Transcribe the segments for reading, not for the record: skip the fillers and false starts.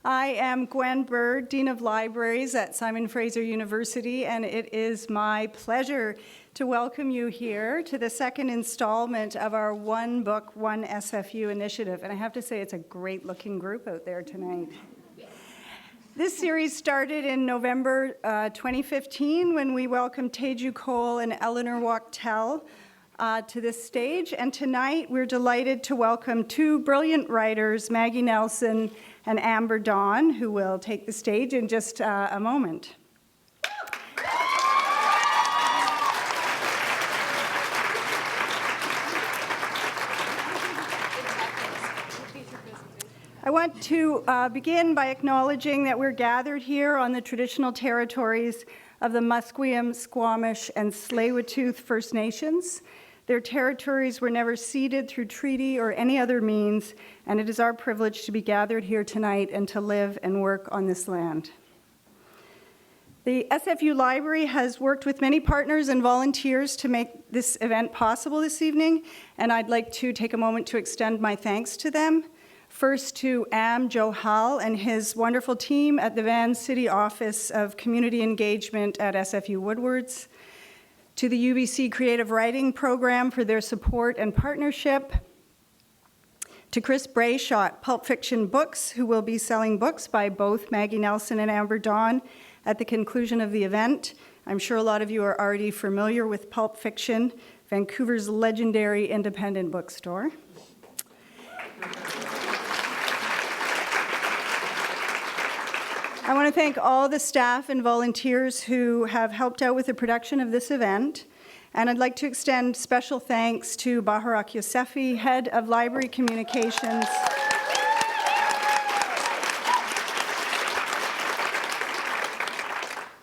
I am Gwen Bird, Dean of Libraries at Simon Fraser University, and it is my pleasure to welcome you here to the second installment of our One Book, One SFU initiative. And I have to say, it's a great-looking group out there tonight. This series started in November 2015 when we welcomed Teju Cole and Eleanor Wachtel to this stage. And tonight, we're delighted to welcome two brilliant writers, Maggie Nelson and Amber Dawn, who will take the stage in just a moment. I want to begin by acknowledging that we're gathered here on the traditional territories of the Musqueam, Squamish, and Tsleil-Waututh First Nations. Their territories were never ceded through treaty or any other means, and it is our privilege to be gathered here tonight and to live and work on this land. The SFU Library has worked with many partners and volunteers to make this event possible this evening, and I'd like to take a moment to extend my thanks to them. First to Am Johal and his wonderful team at the Van City Office of Community Engagement at SFU Woodwards, to the UBC Creative Writing Program for their support and partnership, to Chris Brayshot, Pulp Fiction Books, who will be selling books by both Maggie Nelson and Amber Dawn at the conclusion of the event. I'm sure a lot of you are already familiar with Pulp Fiction, Vancouver's legendary independent bookstore. I want to thank all the staff and volunteers who have helped out with the production of this event. And I'd like to extend special thanks to Baharak Yosefi, Head of Library Communications.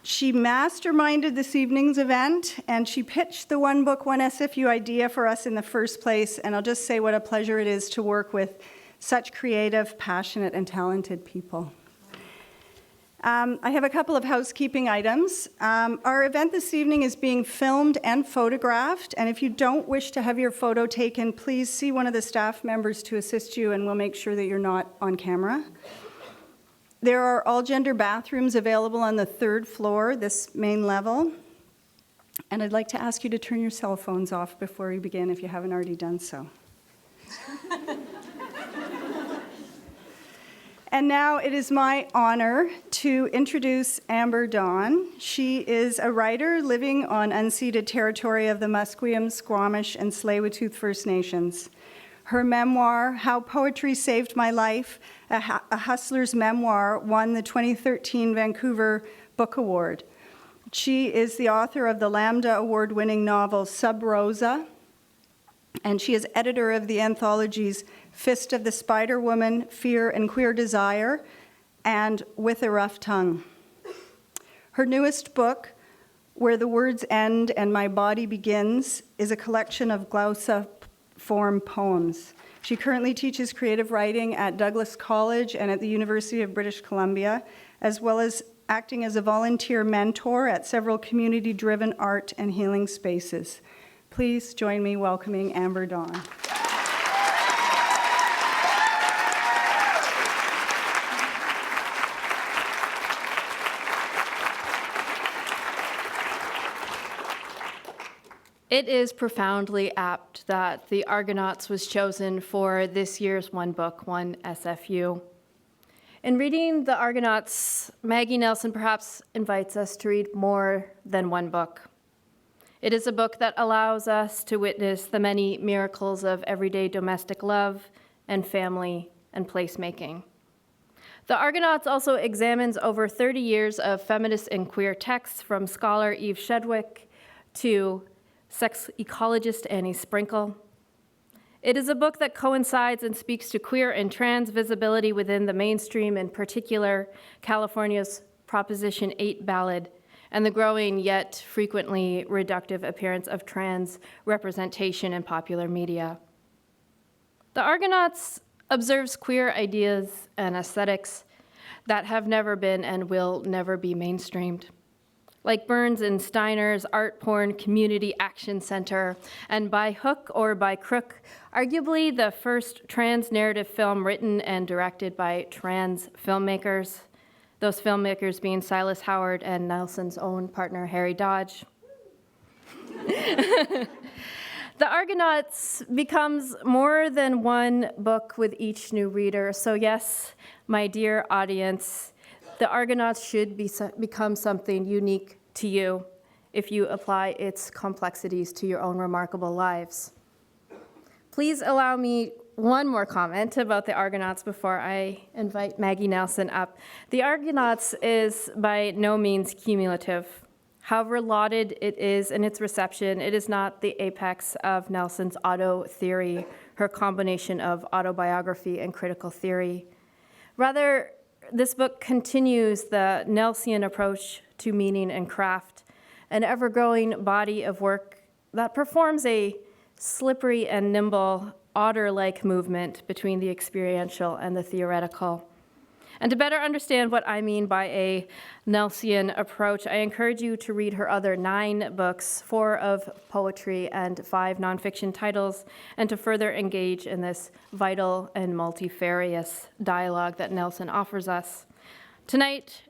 She masterminded this evening's event, and she pitched the One Book, One SFU idea for us in the first place. And I'll just say what a pleasure it is to work with such creative, passionate, and talented people. I have a couple of housekeeping items. Our event this evening is being filmed and photographed, and if you don't wish to have your photo taken, please see one of the staff members to assist you, and we'll make sure that you're not on camera. There are all-gender bathrooms available on the third floor, this main level, and I'd like to ask you to turn your cell phones off before we begin if you haven't already done so. And now it is my honor to introduce Amber Dawn. She is a writer living on unceded territory of the Musqueam, Squamish, and Tsleil-Waututh First Nations. Her memoir, How Poetry Saved My Life, a Hustler's Memoir, won the 2013 Vancouver Book Award. She is the author of the Lambda Award-winning novel Sub Rosa, and she is editor of the anthologies Fist of the Spider Woman, Fear and Queer Desire, and With a Rough Tongue. Her newest book, Where the Words End and My Body Begins, is a collection of Glausa-form poems. She currently teaches creative writing at Douglas College and at the University of British Columbia, as well as acting as a volunteer mentor at several community-driven art and healing spaces. Please join me welcoming Amber Dawn. It is profoundly apt that the Argonauts was chosen for this year's One Book, One SFU. In reading the Argonauts, Maggie Nelson perhaps invites us to read more than one book. It is a book that allows us to witness the many miracles of everyday domestic love and family and placemaking. The Argonauts also examines over 30 years of feminist and queer texts, from scholar Eve Shedwick to sex ecologist Annie Sprinkle. It is a book that coincides and speaks to queer and trans visibility within the mainstream, in particular California's Proposition 8 ballad, and the growing yet frequently reductive appearance of trans representation in popular media. The Argonauts observes queer ideas and aesthetics that have never been and will never be mainstreamed. like Burns and Steiner's Art Porn Community Action Center, and by hook or by crook, arguably the first trans narrative film written and directed by trans filmmakers, those filmmakers being Silas Howard and Nelson's own partner, Harry Dodge. The Argonauts becomes more than one book with each new reader. So yes, my dear audience, the Argonauts should become something unique to you if you apply its complexities to your own remarkable lives. Please allow me one more comment about the Argonauts before I invite Maggie Nelson up. The Argonauts is by no means cumulative. However lauded it is in its reception, it is not the apex of Nelson's auto theory, her combination of autobiography and critical theory. Rather, this book continues the Nelsonian approach to meaning and craft, an ever-growing body of work that performs a slippery and nimble otter-like movement between the experiential and the theoretical. And to better understand what I mean by a Nelsonian approach, I encourage you to read her other 9 books, 4 of poetry and 5 nonfiction titles, and to further engage in this vital and multifarious dialogue that Nelson offers us. Tonight,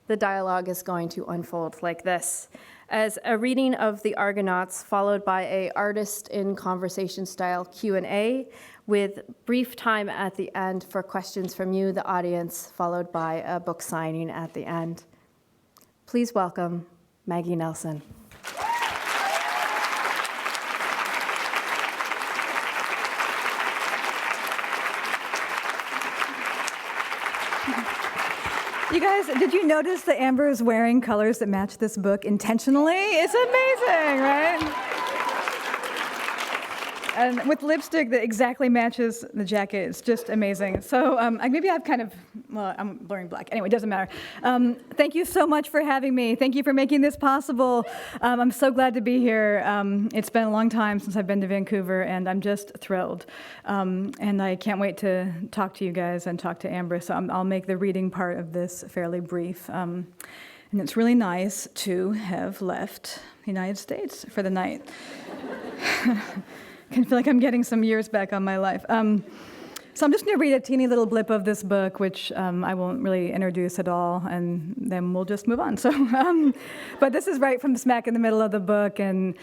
the dialogue is going to unfold like this, as a reading of the Argonauts followed by a artist in conversation style Q&A with brief time at the end for questions from you, the audience, followed by a book signing at the end. Please welcome Maggie Nelson. You guys, did you notice that Amber is wearing colors that match this book intentionally? It's amazing, right? And with lipstick that exactly matches the jacket. It's just amazing. So maybe I've kind of, well, I'm blurring black. Anyway, it doesn't matter. Thank you so much for having me. Thank you for making this possible. I'm so glad to be here. It's been a long time since I've been to Vancouver, and I'm just thrilled. And I can't wait to talk to you guys and talk to Amber. So I'll make the reading part of this fairly brief. And it's really nice to have left the United States for the night. I feel like I'm getting some years back on my life. So I'm just going to read a teeny little blip of this book, which I won't really introduce at all, and then we'll just move on. So, but this is right from smack in the middle of the book, and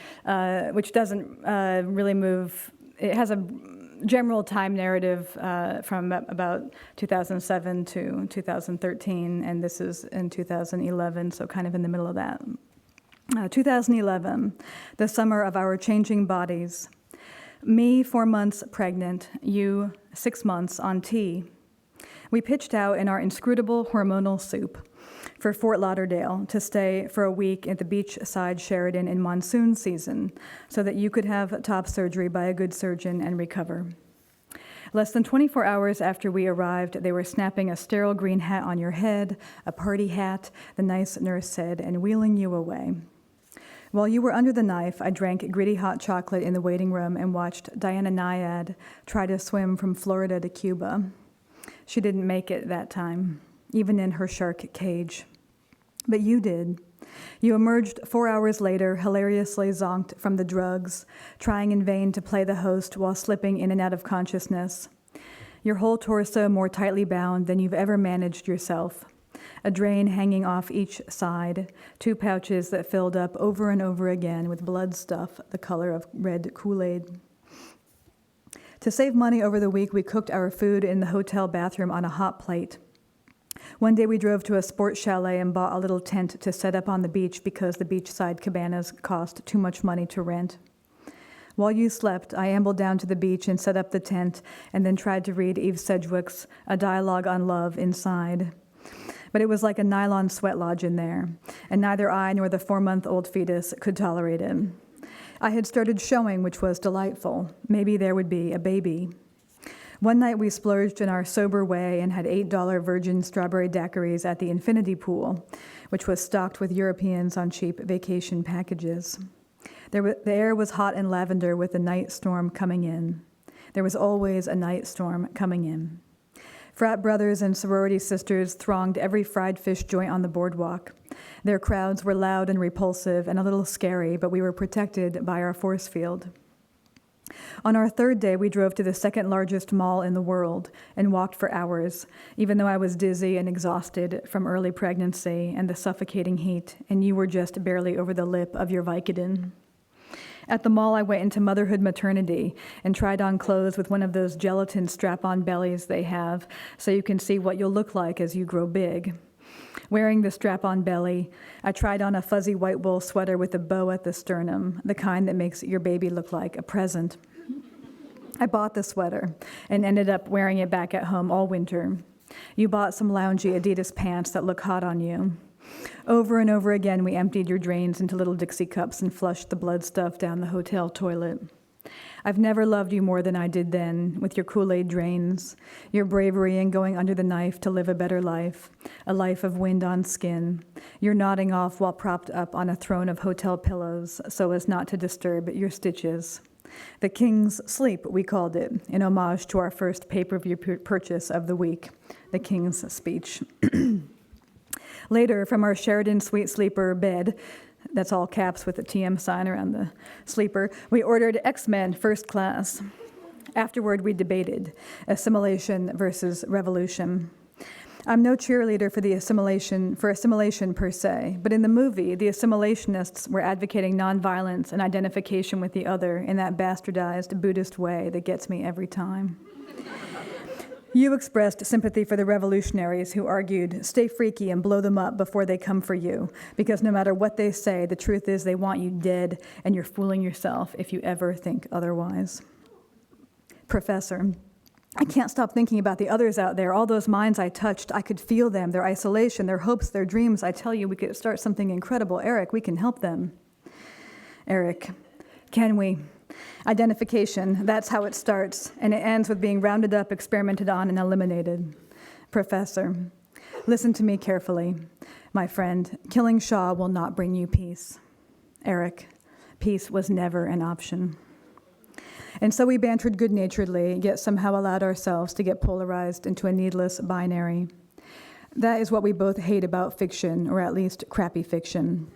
which doesn't really move. It has a general time narrative from about 2007 to 2013, and this is in 2011, so kind of in the middle of that. 2011, the summer of our changing bodies. Me, 4 months pregnant, you, 6 months on tea. We pitched out in our inscrutable hormonal soup for Fort Lauderdale to stay for a week at the beachside Sheraton in monsoon season so that you could have top surgery by a good surgeon and recover. Less than 24 hours after we arrived, they were snapping a sterile green hat on your head, a party hat, the nice nurse said, and wheeling you away. While you were under the knife, I drank gritty hot chocolate in the waiting room and watched Diana Nyad try to swim from Florida to Cuba. She didn't make it that time, even in her shark cage. But you did. You emerged 4 hours later, hilariously zonked from the drugs, trying in vain to play the host while slipping in and out of consciousness. Your whole torso more tightly bound than you've ever managed yourself. A drain hanging off each side, 2 pouches that filled up over and over again with blood stuff the color of red Kool-Aid. To save money over the week, we cooked our food in the hotel bathroom on a hot plate. One day we drove to a sports chalet and bought a little tent to set up on the beach because the beachside cabanas cost too much money to rent. While you slept, I ambled down to the beach and set up the tent and then tried to read Eve Sedgwick's A Dialogue on Love inside. But it was like a nylon sweat lodge in there, and neither I nor the 4-month-old fetus could tolerate it. I had started showing, which was delightful. Maybe there would be a baby. One night we splurged in our sober way and had $8 virgin strawberry daiquiris at the infinity pool, which was stocked with Europeans on cheap vacation packages. The air was hot and lavender with a night storm coming in. There was always a night storm coming in. Frat brothers and sorority sisters thronged every fried fish joint on the boardwalk. Their crowds were loud and repulsive and a little scary, but we were protected by our force field. On our third day, we drove to the second largest mall in the world and walked for hours, even though I was dizzy and exhausted from early pregnancy and the suffocating heat, and you were just barely over the lip of your Vicodin. At the mall, I went into motherhood maternity and tried on clothes with one of those gelatin strap-on bellies they have, so you can see what you'll look like as you grow big. Wearing the strap-on belly, I tried on a fuzzy white wool sweater with a bow at the sternum, the kind that makes your baby look like a present. I bought the sweater and ended up wearing it back at home all winter. You bought some loungy Adidas pants that look hot on you. Over and over again, we emptied your drains into little Dixie cups and flushed the blood stuff down the hotel toilet. I've never loved you more than I did then, with your Kool-Aid drains, your bravery in going under the knife to live a better life, a life of wind on skin, your nodding off while propped up on a throne of hotel pillows so as not to disturb your stitches. The King's Sleep, we called it, in homage to our first pay-per-view purchase of the week, The King's Speech. Later, from our Sheridan Sweet Sleeper bed, that's all caps with a TM sign around the sleeper, we ordered X-Men First Class. Afterward, we debated assimilation versus revolution. I'm no cheerleader for assimilation per se, but in the movie, the assimilationists were advocating nonviolence and identification with the other in that bastardized Buddhist way that gets me every time. You expressed sympathy for the revolutionaries who argued, stay freaky and blow them up before they come for you, because no matter what they say, the truth is they want you dead, and you're fooling yourself if you ever think otherwise. Professor, I can't stop thinking about the others out there, all those minds I touched. I could feel them, their isolation, their hopes, their dreams. I tell you, we could start something incredible. Eric, we can help them. Eric, can we? Identification, that's how it starts, and it ends with being rounded up, experimented on, and eliminated. Professor, listen to me carefully. My friend, killing Shaw will not bring you peace. Eric, peace was never an option. And so we bantered good-naturedly, yet somehow allowed ourselves to get polarized into a needless binary. That is what we both hate about fiction, or at least crappy fiction.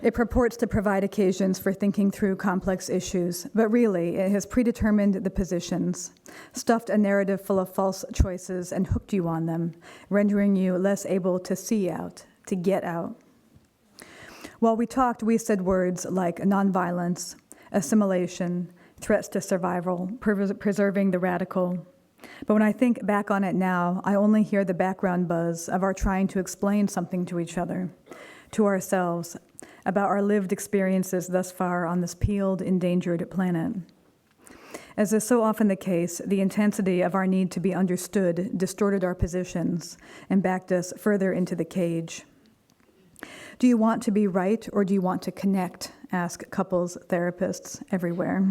It purports to provide occasions for thinking through complex issues, but really, it has predetermined the positions, stuffed a narrative full of false choices, and hooked you on them, rendering you less able to see out, to get out. While we talked, we said words like nonviolence, assimilation, threats to survival, preserving the radical. But when I think back on it now, I only hear the background buzz of our trying to explain something to each other, to ourselves, about our lived experiences thus far on this peeled, endangered planet. As is so often the case, the intensity of our need to be understood distorted our positions and backed us further into the cage. Do you want to be right or do you want to connect? Ask couples therapists everywhere.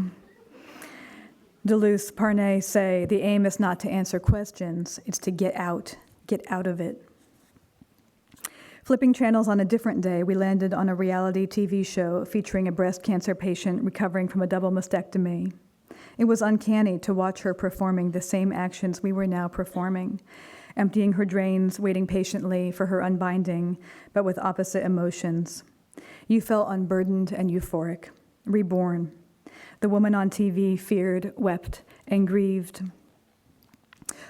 Deleuze, Parnay say the aim is not to answer questions, it's to get out of it. Flipping channels on a different day, we landed on a reality TV show featuring a breast cancer patient recovering from a double mastectomy. It was uncanny to watch her performing the same actions we were now performing, emptying her drains, waiting patiently for her unbinding, but with opposite emotions. You felt unburdened and euphoric, reborn. The woman on TV feared, wept, and grieved.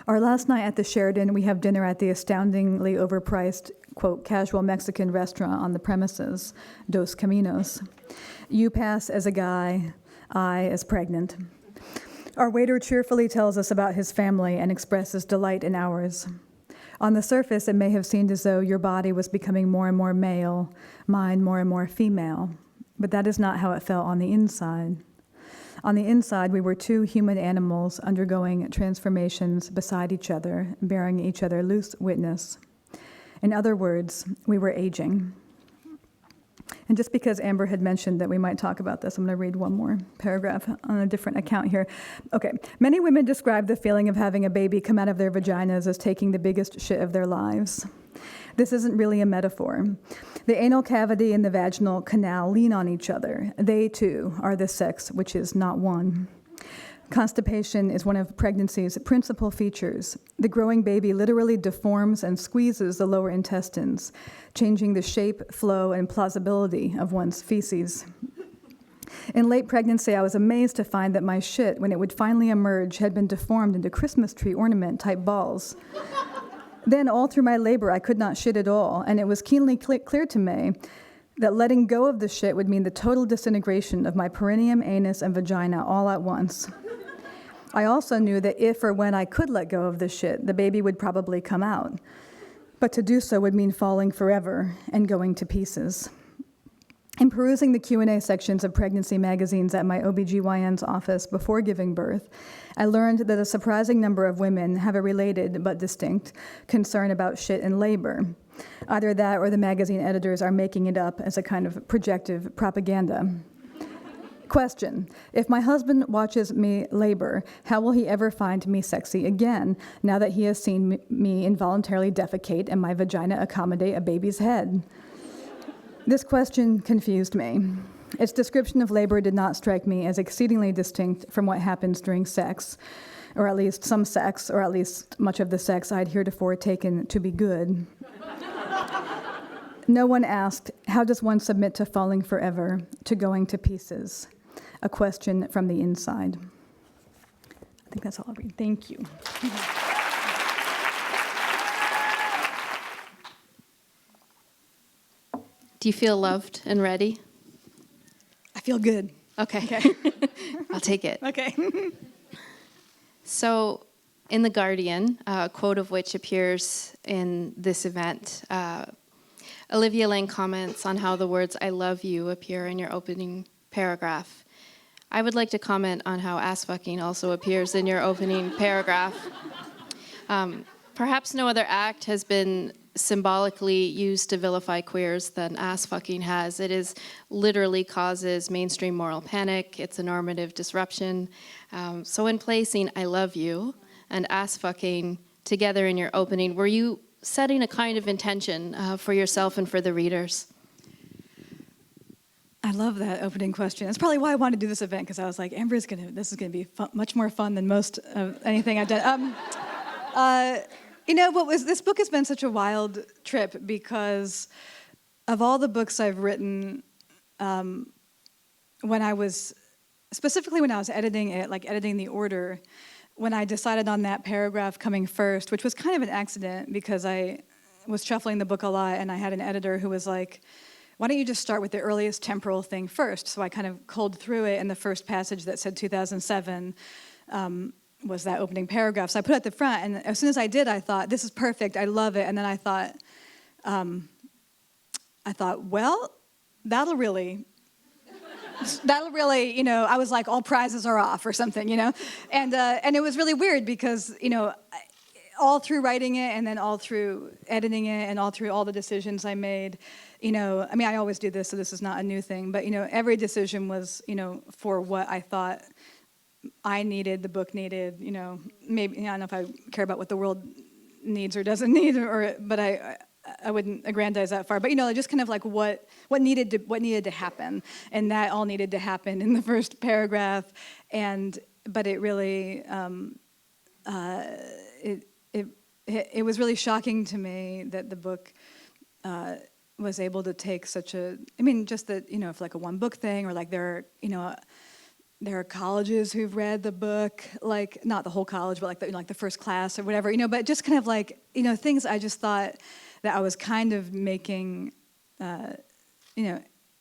Our last night at the Sheridan, we have dinner at the astoundingly overpriced, quote, casual Mexican restaurant on the premises, Dos Caminos. You pass as a guy, I as pregnant. Our waiter cheerfully tells us about his family and expresses delight in ours. On the surface, it may have seemed as though your body was becoming more and more male, mine more and more female, but that is not how it felt on the inside. On the inside, we were two human animals undergoing transformations beside each other, bearing each other loose witness. In other words, we were aging. And just because Amber had mentioned that we might talk about this, I'm going to read one more paragraph on a different account here. Okay. Many women describe the feeling of having a baby come out of their vaginas as taking the biggest shit of their lives. This isn't really a metaphor. The anal cavity and the vaginal canal lean on each other. They, too, are the sex which is not one. Constipation is one of pregnancy's principal features. The growing baby literally deforms and squeezes the lower intestines, changing the shape, flow, and plausibility of one's feces. In late pregnancy, I was amazed to find that my shit, when it would finally emerge, had been deformed into Christmas tree ornament-type balls. Then, all through my labor, I could not shit at all, and it was keenly clear to me that letting go of the shit would mean the total disintegration of my perineum, anus, and vagina all at once. I also knew that if or when I could let go of the shit, the baby would probably come out. But to do so would mean falling forever and going to pieces. In perusing the Q&A sections of pregnancy magazines at my OBGYN's office before giving birth, I learned that a surprising number of women have a related but distinct concern about shit in labor. Either that or the magazine editors are making it up as a kind of projective propaganda. Question: if my husband watches me labor, how will he ever find me sexy again, now that he has seen me involuntarily defecate and my vagina accommodate a baby's head? This question confused me. Its description of labor did not strike me as exceedingly distinct from what happens during sex, or at least some sex, or at least much of the sex I'd heretofore taken to be good. No one asked, how does one submit to falling forever, to going to pieces? A question from the inside. I think that's all I'll read. Thank you. Do you feel loved and ready? I feel good. Okay. I'll take it. Okay. So, in The Guardian, a quote of which appears in this event, Olivia Lang comments on how the words "I love you" appear in your opening paragraph. I would like to comment on how ass fucking also appears in your opening paragraph. Perhaps no other act has been symbolically used to vilify queers than ass fucking has. It is literally causes mainstream moral panic. It's a normative disruption. So in placing "I love you" and ass fucking together in your opening, were you setting a kind of intention for yourself and for the readers? I love that opening question. That's probably why I wanted to do this event, because I was like, this is gonna be much more fun than most of anything I've done. This book has been such a wild trip because of all the books I've written, when I was editing it, like editing the order, when I decided on that paragraph coming first, which was kind of an accident because I was shuffling the book a lot and I had an editor who was like, why don't you just start with the earliest temporal thing first? So I kind of culled through it, and the first passage that said 2007 was that opening paragraph. So I put it at the front, and as soon as I did, I thought, this is perfect, I love it. And then I thought, well, that'll really, I was like, all prizes are off or something, And it was really weird because, all through writing it and then all through editing it and all through all the decisions I made, I always do this, so this is not a new thing, but, every decision was, for what I thought I needed, the book needed, maybe, I don't know if I care about what the world needs or doesn't need, but I wouldn't aggrandize that far, but just kind of like what needed to happen, and that all needed to happen in the first paragraph, but it really, it was really shocking to me that the book was able to take such a, just that, if like a one book thing, or like there are colleges who've read the book, like not the whole college, but like the first class or whatever, but just kind of like, things I just thought that I was kind of making,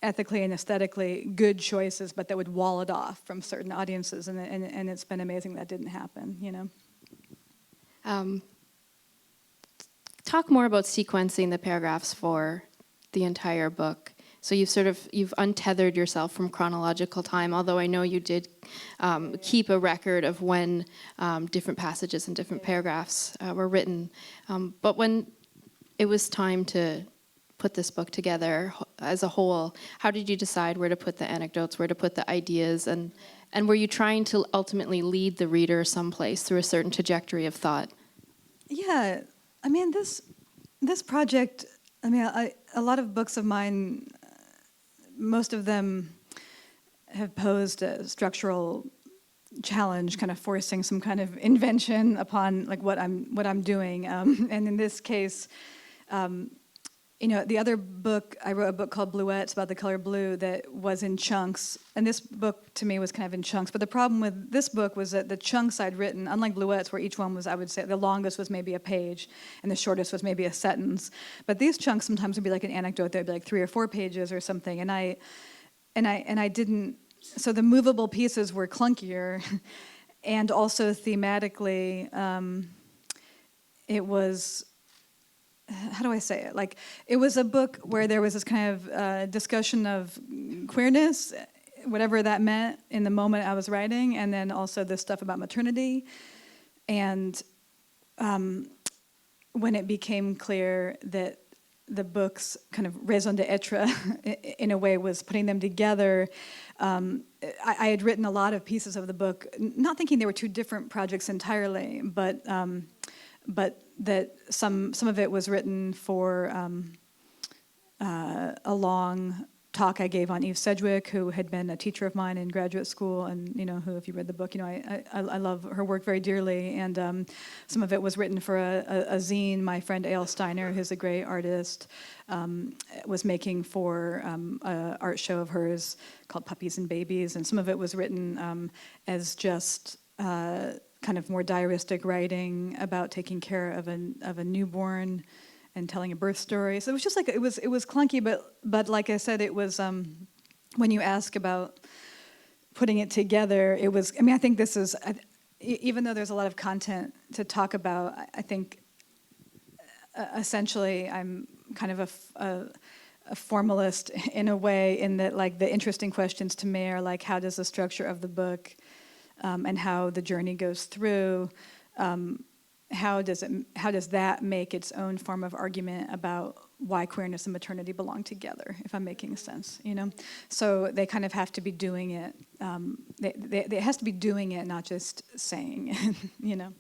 ethically and aesthetically good choices, but that would wall it off from certain audiences, and it's been amazing that didn't happen, Talk more about sequencing the paragraphs for the entire book. So you've untethered yourself from chronological time, although I know you did keep a record of when different passages and different paragraphs were written. But when it was time to put this book together as a whole, how did you decide where to put the anecdotes, where to put the ideas, and were you trying to ultimately lead the reader someplace through a certain trajectory of thought? Yeah, this project, a lot of books of mine, most of them have posed structural challenge, kind of forcing some kind of invention upon like what I'm doing. And in this case, the other book, I wrote a book called Bluettes about the color blue that was in chunks. And this book, to me, was kind of in chunks. But the problem with this book was that the chunks I'd written, unlike Bluettes, where each one was, I would say, the longest was maybe a page, and the shortest was maybe a sentence. But these chunks sometimes would be like an anecdote that would be like 3 or 4 pages or something. And I didn't, so the movable pieces were clunkier. And also thematically, it was, how do I say it? Like, it was a book where there was this kind of discussion of queerness, whatever that meant in the moment I was writing, and then also this stuff about maternity. And when it became clear that the book's kind of raison d'etre, in a way, was putting them together, I had written a lot of pieces of the book, not thinking they were 2 different projects entirely, but that some of it was written for a long talk I gave on Eve Sedgwick, who had been a teacher of mine in graduate school, and who, if you read the book, I love her work very dearly. And some of it was written for a zine my friend A.L. Steiner, who's a great artist, was making for an art show of hers called Puppies and Babies, and some of it was written as just kind of more diaristic writing about taking care of a newborn and telling a birth story. So it was just like, it was clunky, but like I said, it was, when you ask about putting it together, it was, I think this is, even though there's a lot of content to talk about, I think essentially I'm kind of a formalist in a way, in that like the interesting questions to me are like, how does the structure of the book and how the journey goes through, how does that make its own form of argument about why queerness and maternity belong together, if I'm making sense, So they kind of have to be doing it. It has to be doing it, not just saying it,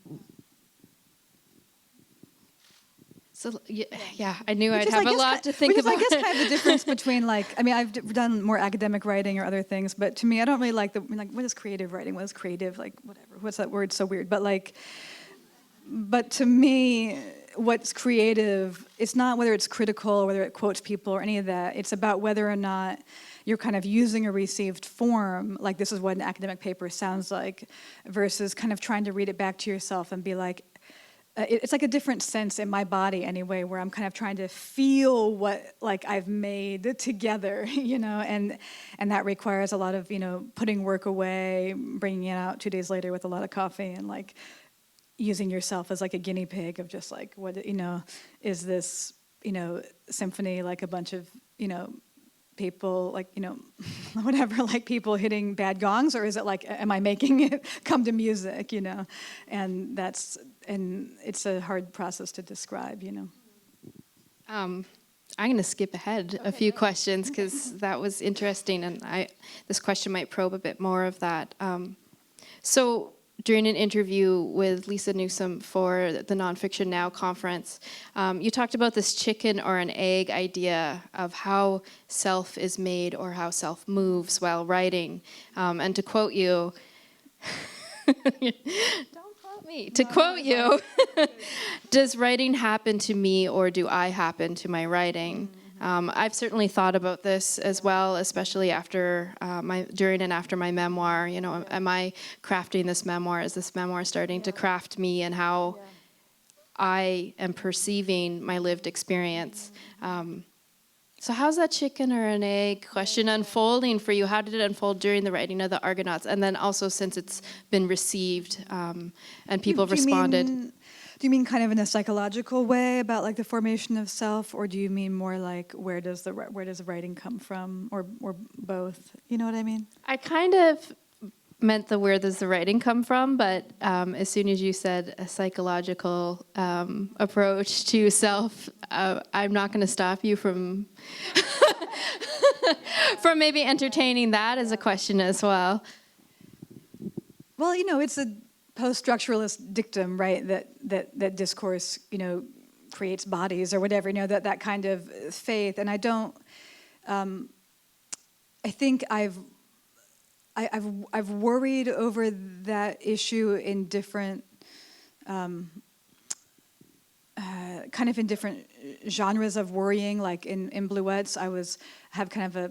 So yeah, I knew I'd Which is, have I a guess, lot to think about. Which is, I guess, kind of the difference between I've done more academic writing or other things, but to me, I don't really like what is creative writing? What is creative? Like, whatever. What's that word? So weird. But to me, what's creative, it's not whether it's critical or whether it quotes people or any of that. It's about whether or not you're kind of using a received form, like this is what an academic paper sounds like, versus kind of trying to read it back to yourself and be like, it's like a different sense in my body anyway, where I'm kind of trying to feel what I've made together, and that requires a lot of, putting work away, bringing it out 2 days later with a lot of coffee, and using yourself as like a guinea pig of just like, what, is this, symphony like a bunch of, people whatever, like people hitting bad gongs, or is it like, am I making it come to music, and it's a hard process to describe, I'm going to skip ahead a few questions because that was interesting, and this question might probe a bit more of that. So during an interview with Lisa Newsom for the Nonfiction Now conference, you talked about this chicken or an egg idea of how self is made or how self moves while writing. And to quote you, don't quote me, to quote you, does writing happen to me or do I happen to my writing? I've certainly thought about this as well, especially after during and after my memoir. Am I crafting this memoir? Is this memoir starting to craft me and how I am perceiving my lived experience? So how's that chicken or an egg question unfolding for you? How did it unfold during the writing of the Argonauts? And then also since it's been received and people have responded. Do you mean kind of in a psychological way about like the formation of self, or do you mean more like where does the writing come from, or both? You know what I mean? I kind of meant the where does the writing come from, but as soon as you said a psychological approach to self, I'm not going to stop you from from maybe entertaining that as a question as well. Well, it's a post-structuralist dictum, right? That discourse, creates bodies or whatever. That kind of faith. And I don't. I think I've I've worried over that issue in different, kind of in different genres of worrying. Like in Bluets, have kind of a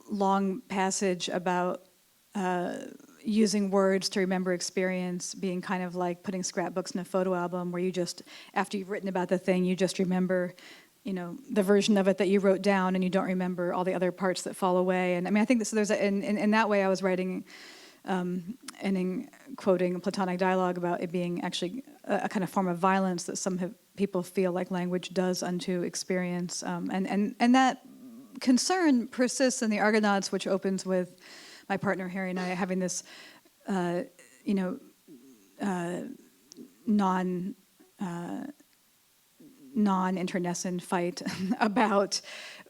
long passage about using words to remember experience, being kind of like putting scrapbooks in a photo album, where you just, after you've written about the thing, you just remember, the version of it that you wrote down, and you don't remember all the other parts that fall away. And I mean, I think in that way I was writing and in quoting Platonic dialogue about it being actually a kind of form of violence that some people feel like language does unto experience. And that concern persists in the Argonauts, which opens with my partner Harry and I having this, non-internecine fight about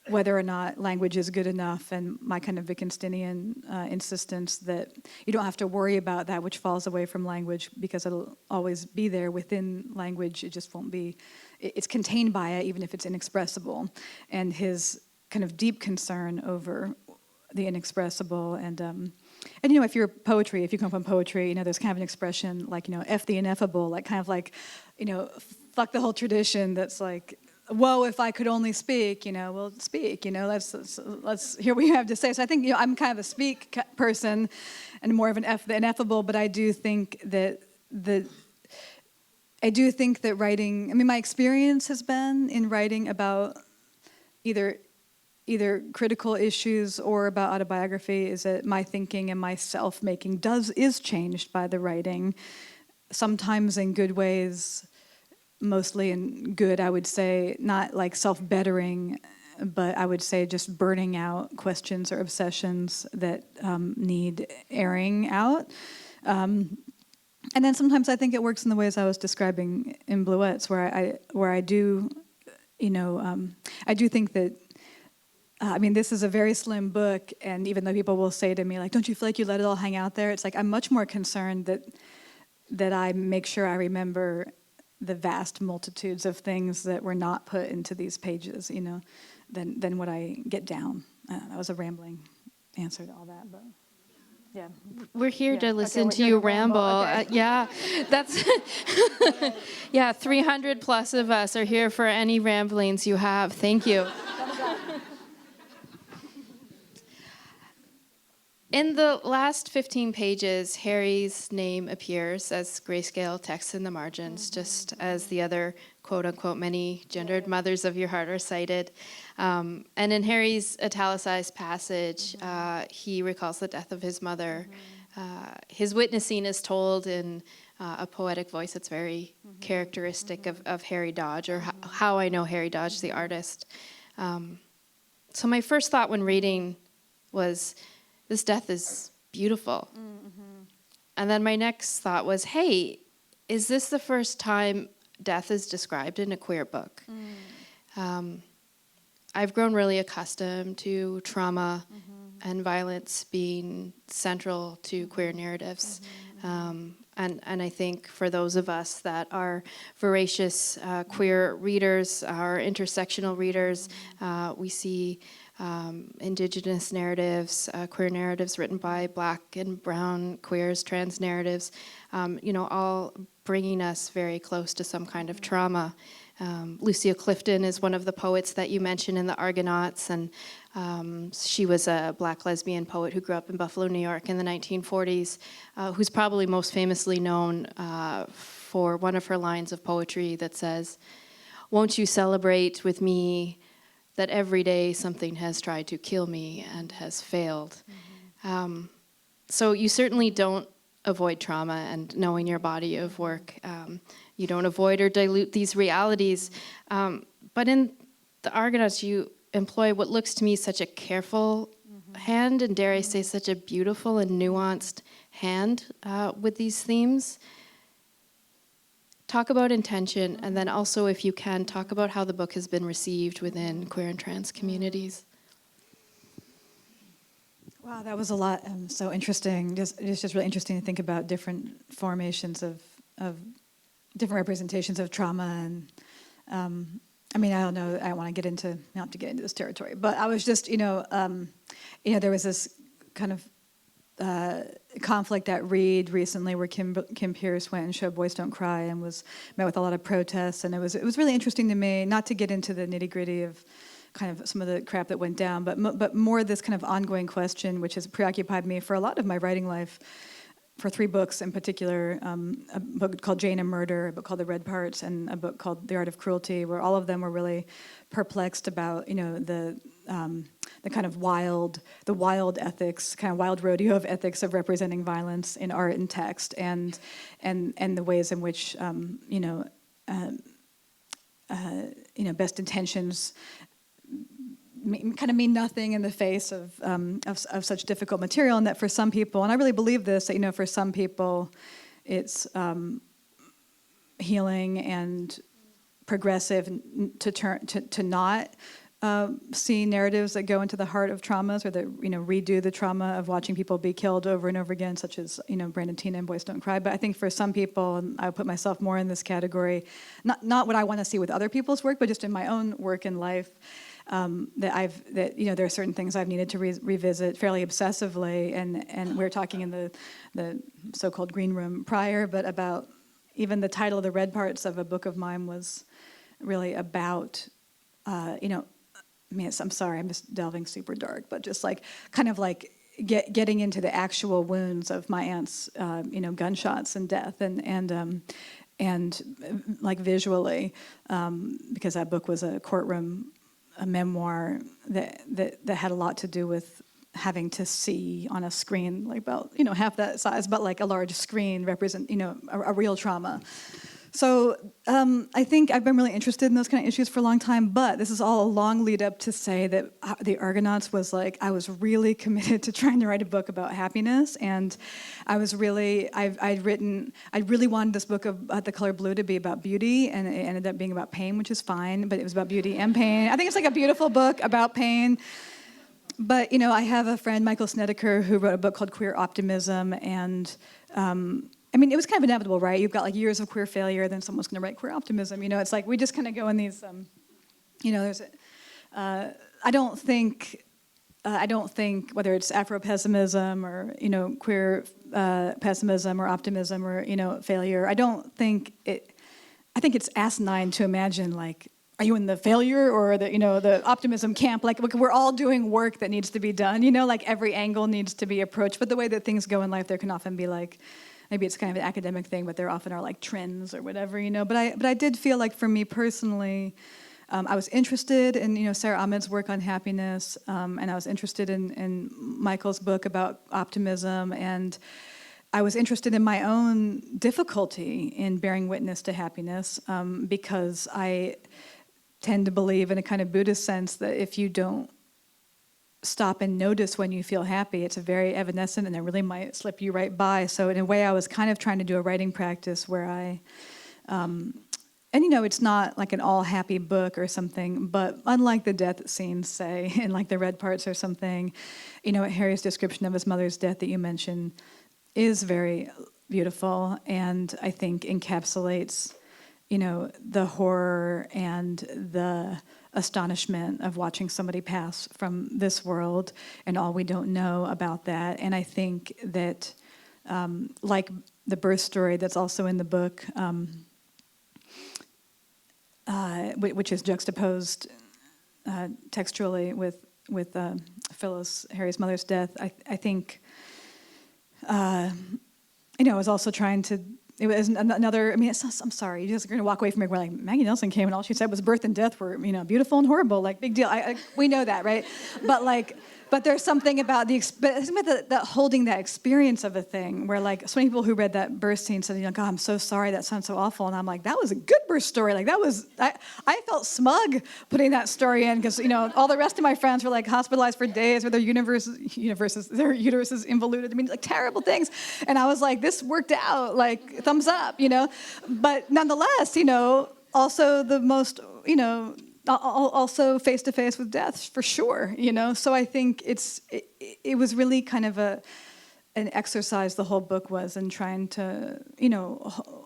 whether or not language is good enough, and my kind of Wittgensteinian insistence that you don't have to worry about that which falls away from language, because it'll always be there within language. It just won't be, it's contained by it, even if it's inexpressible. And his kind of deep concern over the inexpressible, and if you're poetry, if you come from poetry, there's kind of an expression like, F the ineffable, like kind of like, fuck the whole tradition that's like, whoa, if I could only speak, well, speak, let's hear what you have to say. So I think, I'm kind of a speak person and more of an F the ineffable, but I do think that writing, my experience has been in writing about either critical issues or about autobiography, is that my thinking and my self-making is changed by the writing, sometimes in good ways, mostly in good, I would say, not like self-bettering, but I would say just burning out questions or obsessions that need airing out. And then sometimes I think it works in the ways I was describing in Bluets, where I do, I do think that, this is a very slim book, and even though people will say to me, like, don't you feel like you let it all hang out there? It's like, I'm much more concerned that I make sure I remember the vast multitudes of things that were not put into these pages, than what I get down. That was a rambling answer to all that, but yeah. We're here to listen to we're you here to ramble. ramble. Yeah, that's, 300 plus of us are here for any ramblings you have. Thank you. In the last 15 pages, Harry's name appears as grayscale text in the margins, just as the other quote-unquote many gendered mothers of your heart are cited. And in Harry's italicized passage, he recalls the death of his mother. His witnessing is told in a poetic voice that's very characteristic of Harry Dodge, or how I know Harry Dodge, the artist. So my first thought when reading was, this death is beautiful. And then my next thought was, hey, is this the first time death is described in a queer book? I've grown really accustomed to trauma and violence being central to queer narratives. And I think for those of us that are voracious queer readers, our intersectional readers, we see Indigenous narratives, queer narratives written by Black and brown queers, trans narratives, all bringing us very close to some kind of trauma. Lucia Clifton is one of the poets that you mentioned in the Argonauts, and she was a Black lesbian poet who grew up in Buffalo, New York in the 1940s, who's probably most famously known for one of her lines of poetry that says, "Won't you celebrate with me that every day something has tried to kill me and has failed." So you certainly don't avoid trauma and knowing your body of work. You don't avoid or dilute these realities. But in the Argonauts, you employ what looks to me such a careful hand, and dare I say such a beautiful and nuanced hand with these themes. Talk about intention, and then also, if you can, talk about how the book has been received within queer and trans communities. Wow, that was a lot. So interesting. It's just really interesting to think about different formations of different representations of trauma. And I don't know. I don't want to get into, not to get into this territory, but I was just, there was this kind of conflict at Reed recently, where Kim Pierce went and showed Boys Don't Cry, and was met with a lot of protests. And it was really interesting to me, not to get into the nitty gritty of kind of some of the crap that went down, but more this kind of ongoing question, which has preoccupied me for a lot of my writing life, for 3 books in particular, a book called Jane and Murder, a book called The Red Parts, and a book called The Art of Cruelty, where all of them were really perplexed about, the kind of wild ethics, kind of wild rodeo of ethics of representing violence in art and text, and the ways in which, best intentions kind of mean nothing in the face of such difficult material, and that for some people, and I really believe this, that for some people, it's healing and progressive to not see narratives that go into the heart of traumas, or that redo the trauma of watching people be killed over and over again, such as Brandon Tina and Boys Don't Cry. But I think for some people, and I would put myself more in this category, not what I want to see with other people's work, but just in my own work in life. There are certain things I've needed to revisit fairly obsessively, and we were talking in the so-called green room prior, but about even the title of The Red Parts of a book of mine was really about, I'm sorry, I'm just delving super dark, but just getting into the actual wounds of my aunt's, gunshots and death, and visually, because that book was a memoir that had a lot to do with having to see on a screen, about half that size, but a large screen represent a real trauma. So I think I've been really interested in those kind of issues for a long time, but this is all a long lead up to say that the Argonauts was I was really committed to trying to write a book about happiness, and I really wanted this book about The Color Blue to be about beauty, and it ended up being about pain, which is fine, but it was about beauty and pain. I think it's a beautiful book about pain. But, I have a friend, Michael Snedeker, who wrote a book called Queer Optimism, and it was kind of inevitable, right? You've got years of queer failure, then someone's going to write queer optimism. It's we just kind of go in these, I don't think whether it's Afro-pessimism or, queer pessimism or optimism or, failure, I think it's asinine to imagine, are you in the failure or the optimism camp? We're all doing work that needs to be done, every angle needs to be approached. But the way that things go in life, there can often be maybe it's kind of an academic thing, but there often are trends or whatever, But I did feel for me personally, I was interested in Sarah Ahmed's work on happiness, and I was interested in Michael's book about optimism, and I was interested in my own difficulty in bearing witness to happiness, because I tend to believe in a kind of Buddhist sense that if you don't stop and notice when you feel happy, it's very evanescent and it really might slip you right by. So in a way, I was kind of trying to do a writing practice where I, it's not an all happy book or something, but unlike the death scenes, say, in The Red Parts or something, Harry's description of his mother's death that you mentioned is very beautiful, and I think encapsulates the horror and the astonishment of watching somebody pass from this world and all we don't know about that. And I think that, the birth story that's also in the book, which is juxtaposed textually with Phyllis, Harry's mother's death, I think, I was also trying to. It was another. I'm sorry. You're just going to walk away from it. We're Maggie Nelson came and all she said was birth and death were, beautiful and horrible. Big deal. We know that, right? But there's something about the holding that experience of a thing where so many people who read that birth scene said, God, I'm so sorry. That sounds so awful. And I'm that was a good birth story. I felt smug putting that story in because all the rest of my friends were hospitalized for days or their uteruses involuted. Terrible things. And I was this worked out. Thumbs up. But nonetheless, also the most also face to face with death for sure, So I think it was really kind of an exercise. The whole book was in trying to,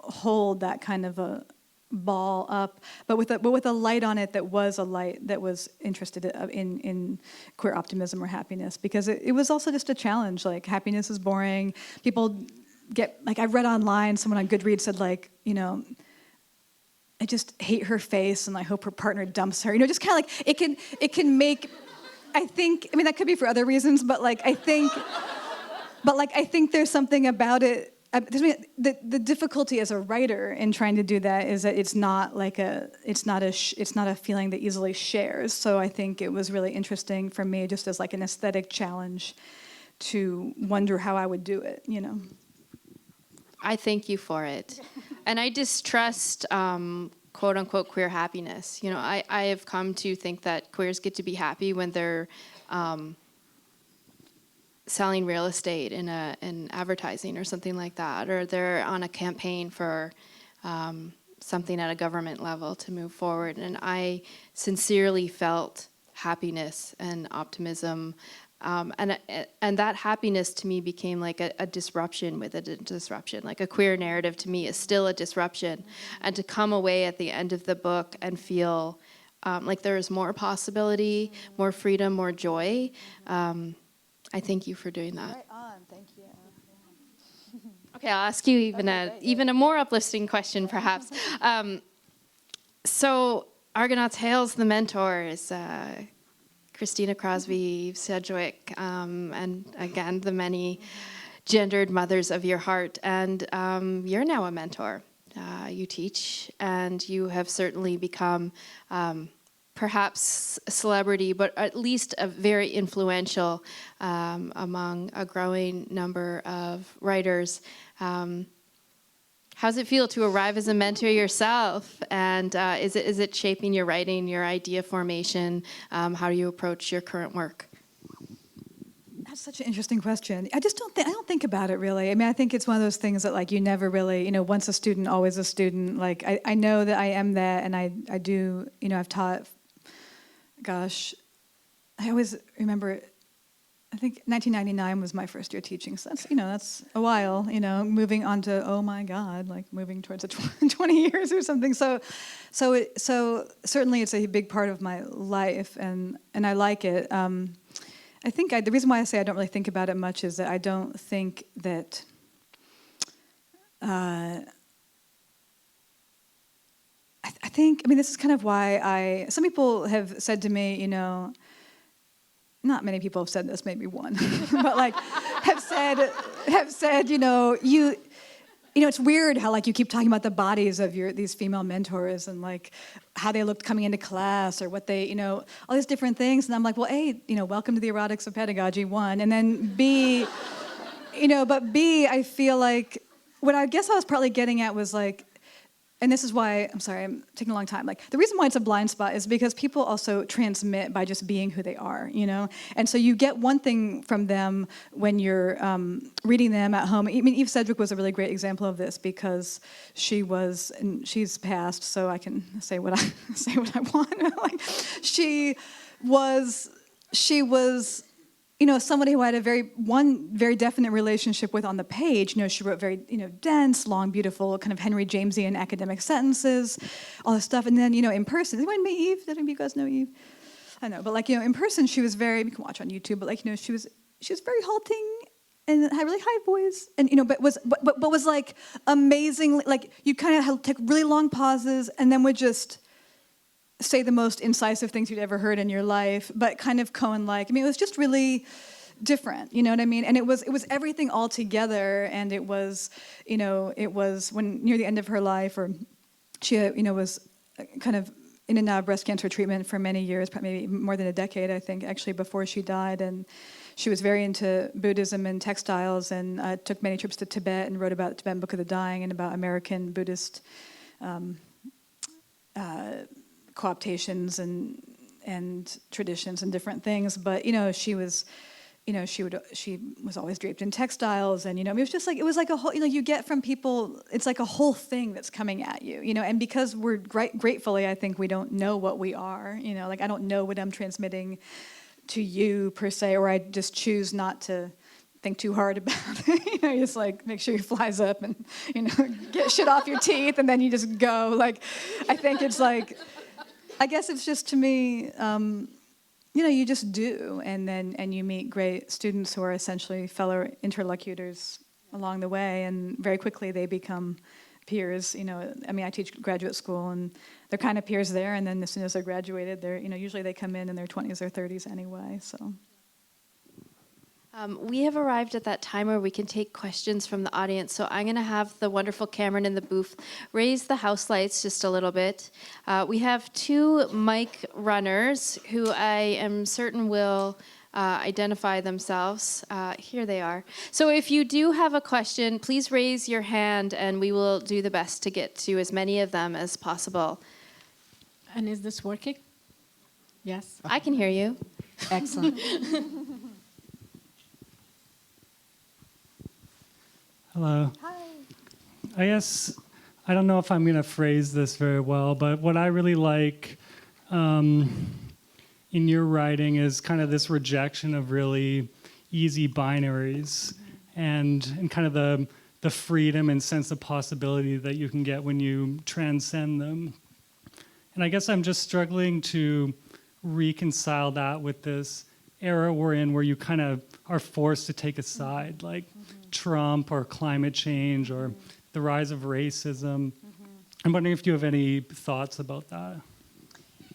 hold that kind of a ball up, but with a light on it that was a light that was interested in queer optimism or happiness, because it was also just a challenge. Like, happiness is boring. People get, like, I read online, someone on Goodreads said, like, you know, I just hate her face and I hope her partner dumps her. You know, just kind of like, it can make, I think, I mean, that could be for other reasons, but like, I think there's something about it. The difficulty as a writer in trying to do that is that it's not a feeling that easily shares. So I think it was really interesting for me, just as like an aesthetic challenge, to wonder how I would do it, you know. I thank you for it. And I distrust quote unquote queer happiness. You know, I have come to think that queers get to be happy when they're selling real estate in advertising or something like that, or they're on a campaign for something at a government level to move forward. And I sincerely felt happiness and optimism, and that happiness to me became like a disruption within a disruption. Like, a queer narrative to me is still a disruption, and to come away at the end of the book and feel like there is more possibility, more freedom, more joy. I thank you for doing that. Right on, thank you. Okay, I'll ask you even a more uplifting question, perhaps. So, Argonauts hails the mentors, Christina Crosby, Sedgwick, and again, the many gendered mothers of your heart. And you're now a mentor. You teach, and you have certainly become perhaps a celebrity, but at least a very influential among a growing number of writers. How's it feel to arrive as a mentor yourself? And is it shaping your writing, your idea formation? How do you approach your current work? That's such an interesting question. I don't think about it really. I mean, I think it's one of those things that, like, you never really, you know, once a student, always a student. Like, I know that I am that, and I do, you know, I've taught, gosh, I always remember, I think 1999 was my first year teaching, so that's a while, you know, moving on to, oh my God, like moving towards 20 years or something. So certainly it's a big part of my life, and I like it. I think the reason why I say I don't really think about it much is that I don't think that I think, I mean, this is kind of why some people have said to me, you know, not many people have said this, maybe one, but like have said, you know, it's weird how, like, you keep talking about the bodies of these female mentors and like how they looked coming into class, or what they, you know, all these different things. And I'm like, well, A, you know, welcome to the erotics of pedagogy, one, and then B, you know, but B, I feel like what I guess I was partly getting at was like, and this is why, I'm sorry, I'm taking a long time. Like, the reason why it's a blind spot is because people also transmit by just being who they are, you know? And so you get one thing from them when you're reading them at home. I mean, Eve Sedgwick was a really great example of this, because and she's passed, so I can say what I want. Like, she was, you know, somebody who I had one very definite relationship with on the page. You know, she wrote very, you know, dense, long, beautiful, kind of Henry Jamesian academic sentences, all this stuff. And then, you know, in person, does anyone meet Eve? Did any of you guys know Eve? I know, but like, you know, in person, she was very, you can watch on YouTube, but like, you know, she was very halting and had a really high voice, and, you know, but was like amazingly, like, you kind of had to take really long pauses and then would just say the most incisive things you'd ever heard in your life, but kind of Cohen-like. I mean, it was just really different, you know what I mean? And it was everything all together, and it was when near the end of her life, or she, you know, was kind of in and out of breast cancer treatment for many years, maybe more than a decade, I think, actually, before she died. And she was very into Buddhism and textiles, and took many trips to Tibet and wrote about the Tibetan Book of the Dying and about American Buddhist co-optations and traditions and different things. But, you know, she was always draped in textiles, and, you know, I mean, it was like a whole, you know, you get from people, it's like a whole thing that's coming at you, you know. And because we're gratefully, I think we don't know what we are, you know, like, I don't know what I'm transmitting to you per se, or I just choose not to think too hard about it. You just like make sure your flies up and, get shit off your teeth, and then you just go. Like, I think it's like, I guess it's just, to me, you just do, and you meet great students who are essentially fellow interlocutors along the way, and very quickly they become peers. I teach graduate school, and they're kind of peers there, and then as soon as they're graduated, they're, usually they come in their 20s or 30s anyway, so. We have arrived at that time where we can take questions from the audience, so I'm going to have the wonderful Cameron in the booth raise the house lights just a little bit. We have 2 mic runners who I am certain will identify themselves. Here they are. So if you do have a question, please raise your hand, and we will do the best to get to as many of them as possible. And is this working? Yes? I can hear you. Excellent. Hello. Hi. I guess, I don't know if I'm going to phrase this very well, but what I really like in your writing is kind of this rejection of really easy binaries, and kind of the freedom and sense of possibility that you can get when you transcend them. And I guess I'm just struggling to reconcile that with this era we're in, where you kind of are forced to take a side, like Trump or climate change or the rise of racism. I'm wondering if you have any thoughts about that.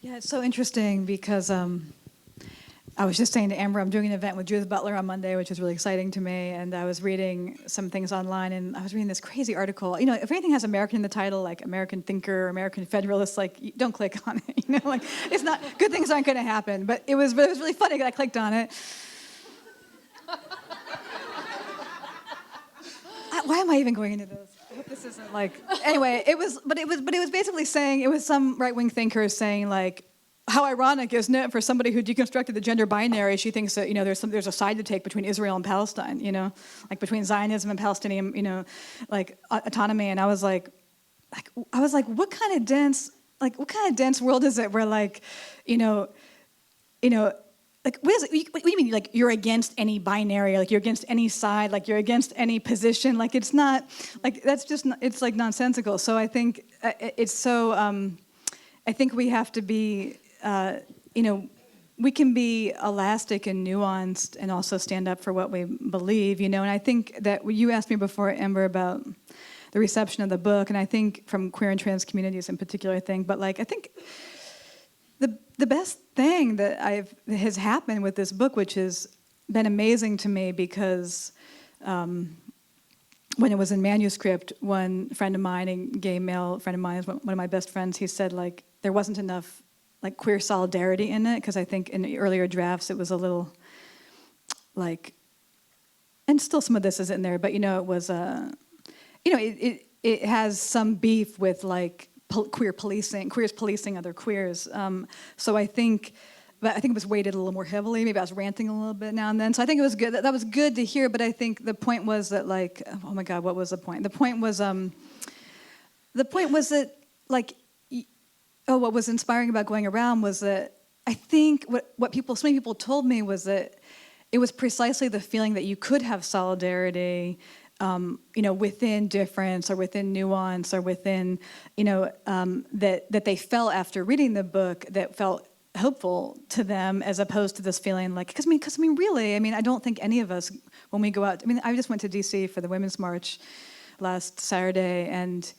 Yeah, it's so interesting because I was just saying to Amber, I'm doing an event with Judith Butler on Monday, which is really exciting to me, and I was reading some things online, and I was reading this crazy article. If anything has American in the title, like American Thinker, American Federalist, like, don't click on it. Like, it's not, good things aren't going to happen. But it was really funny because I clicked on it. Why am I even going into this? I hope this isn't like, anyway, it was basically saying, it was some right-wing thinker saying, like, how ironic, isn't it, for somebody who deconstructed the gender binary, she thinks that, there's a side to take between Israel and Palestine, like between Zionism and Palestinian, like autonomy. And I was like, what kind of dense world is it where, like, like, what do you mean, like, you're against any binary, like, you're against any side, like, you're against any position? Like, it's not, like, that's just, it's, like, nonsensical. So I think it's so, I think we have to be, we can be elastic and nuanced and also stand up for what we believe, and I think that you asked me before, Amber, about the reception of the book, and I think from queer and trans communities in particular, I think the best thing that has happened with this book, which has been amazing to me, because when it was in manuscript, one friend of mine, a gay male friend of mine, is one of my best friends, he said, like, there wasn't enough, like, queer solidarity in it, because I think in the earlier drafts it was a little, like, and still some of this is in there, but, it was, it has some beef with, like, queers policing other queers. So I think it was weighted a little more heavily. Maybe I was ranting a little bit now and then. So I think it was good. That was good to hear. But I think the point was that, like, oh my God, what was the point? The point was that, like, what was inspiring about going around was that I think so many people told me was that it was precisely the feeling that you could have solidarity, within difference or within nuance or within, that they felt after reading the book that felt hopeful to them, as opposed to this feeling like, because really, I don't think any of us, when we go out, I just went to DC for the Women's March last Saturday, and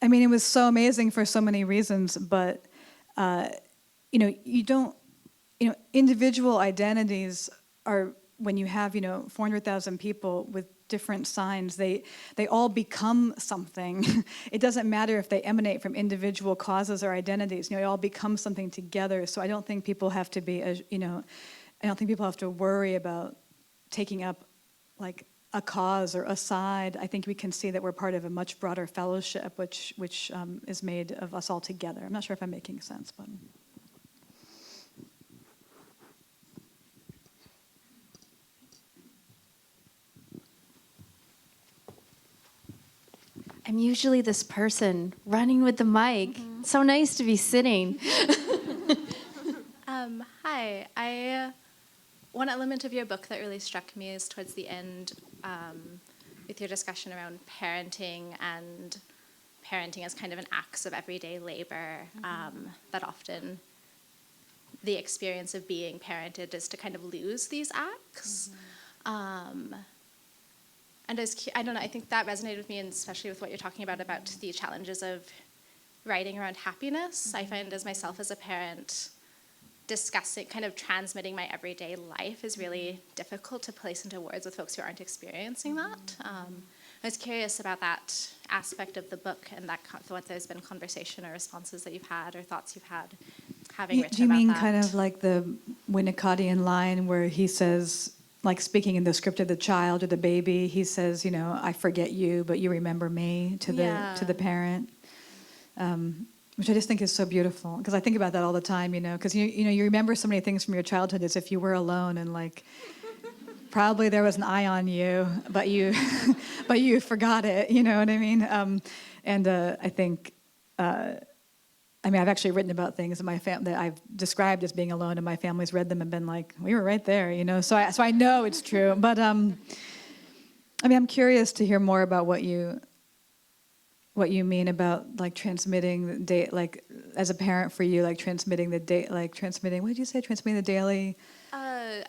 it was so amazing for so many reasons, but, you don't, individual identities are, when you have, 400,000 people with different signs, they all become something. It doesn't matter if they emanate from individual causes or identities. They all become something together. So I don't think people have to be, I don't think people have to worry about taking up, like, a cause or a side. I think we can see that we're part of a much broader fellowship, which is made of us all together. I'm not sure if I'm making sense, but. I'm usually this person running with the mic. Mm-hmm. So nice to be sitting. Hi. I one element of your book that really struck me is towards the end, with your discussion around parenting and parenting as kind of an act of everyday labor, that often the experience of being parented is to kind of lose these acts. And I don't know, I think that resonated with me, and especially with what you're talking about the challenges of writing around happiness. I find as myself as a parent, discussing, kind of transmitting my everyday life is really difficult to place into words with folks who aren't experiencing that. I was curious about that aspect of the book, and that what there's been conversation or responses that you've had or thoughts you've had having written Do you about mean that. kind of like the Winnicottian line where he says, like speaking in the script of the child or the baby, he says, you know, I forget you, but you remember me to the parent, which I just think is so beautiful, because I think about that all the time, you know, because you remember so many things from your childhood as if you were alone, and like probably there was an eye on you, but you but you forgot it, you know what I mean? I think. I mean, I've actually written about things in my that I've described as being alone, and my family's read them and been like, "We were right there," you know. So I know it's true. But I mean, I'm curious to hear more about what you mean about like transmitting the day, like as a parent for you, like transmitting the day, like transmitting. What did you say? Transmitting the daily.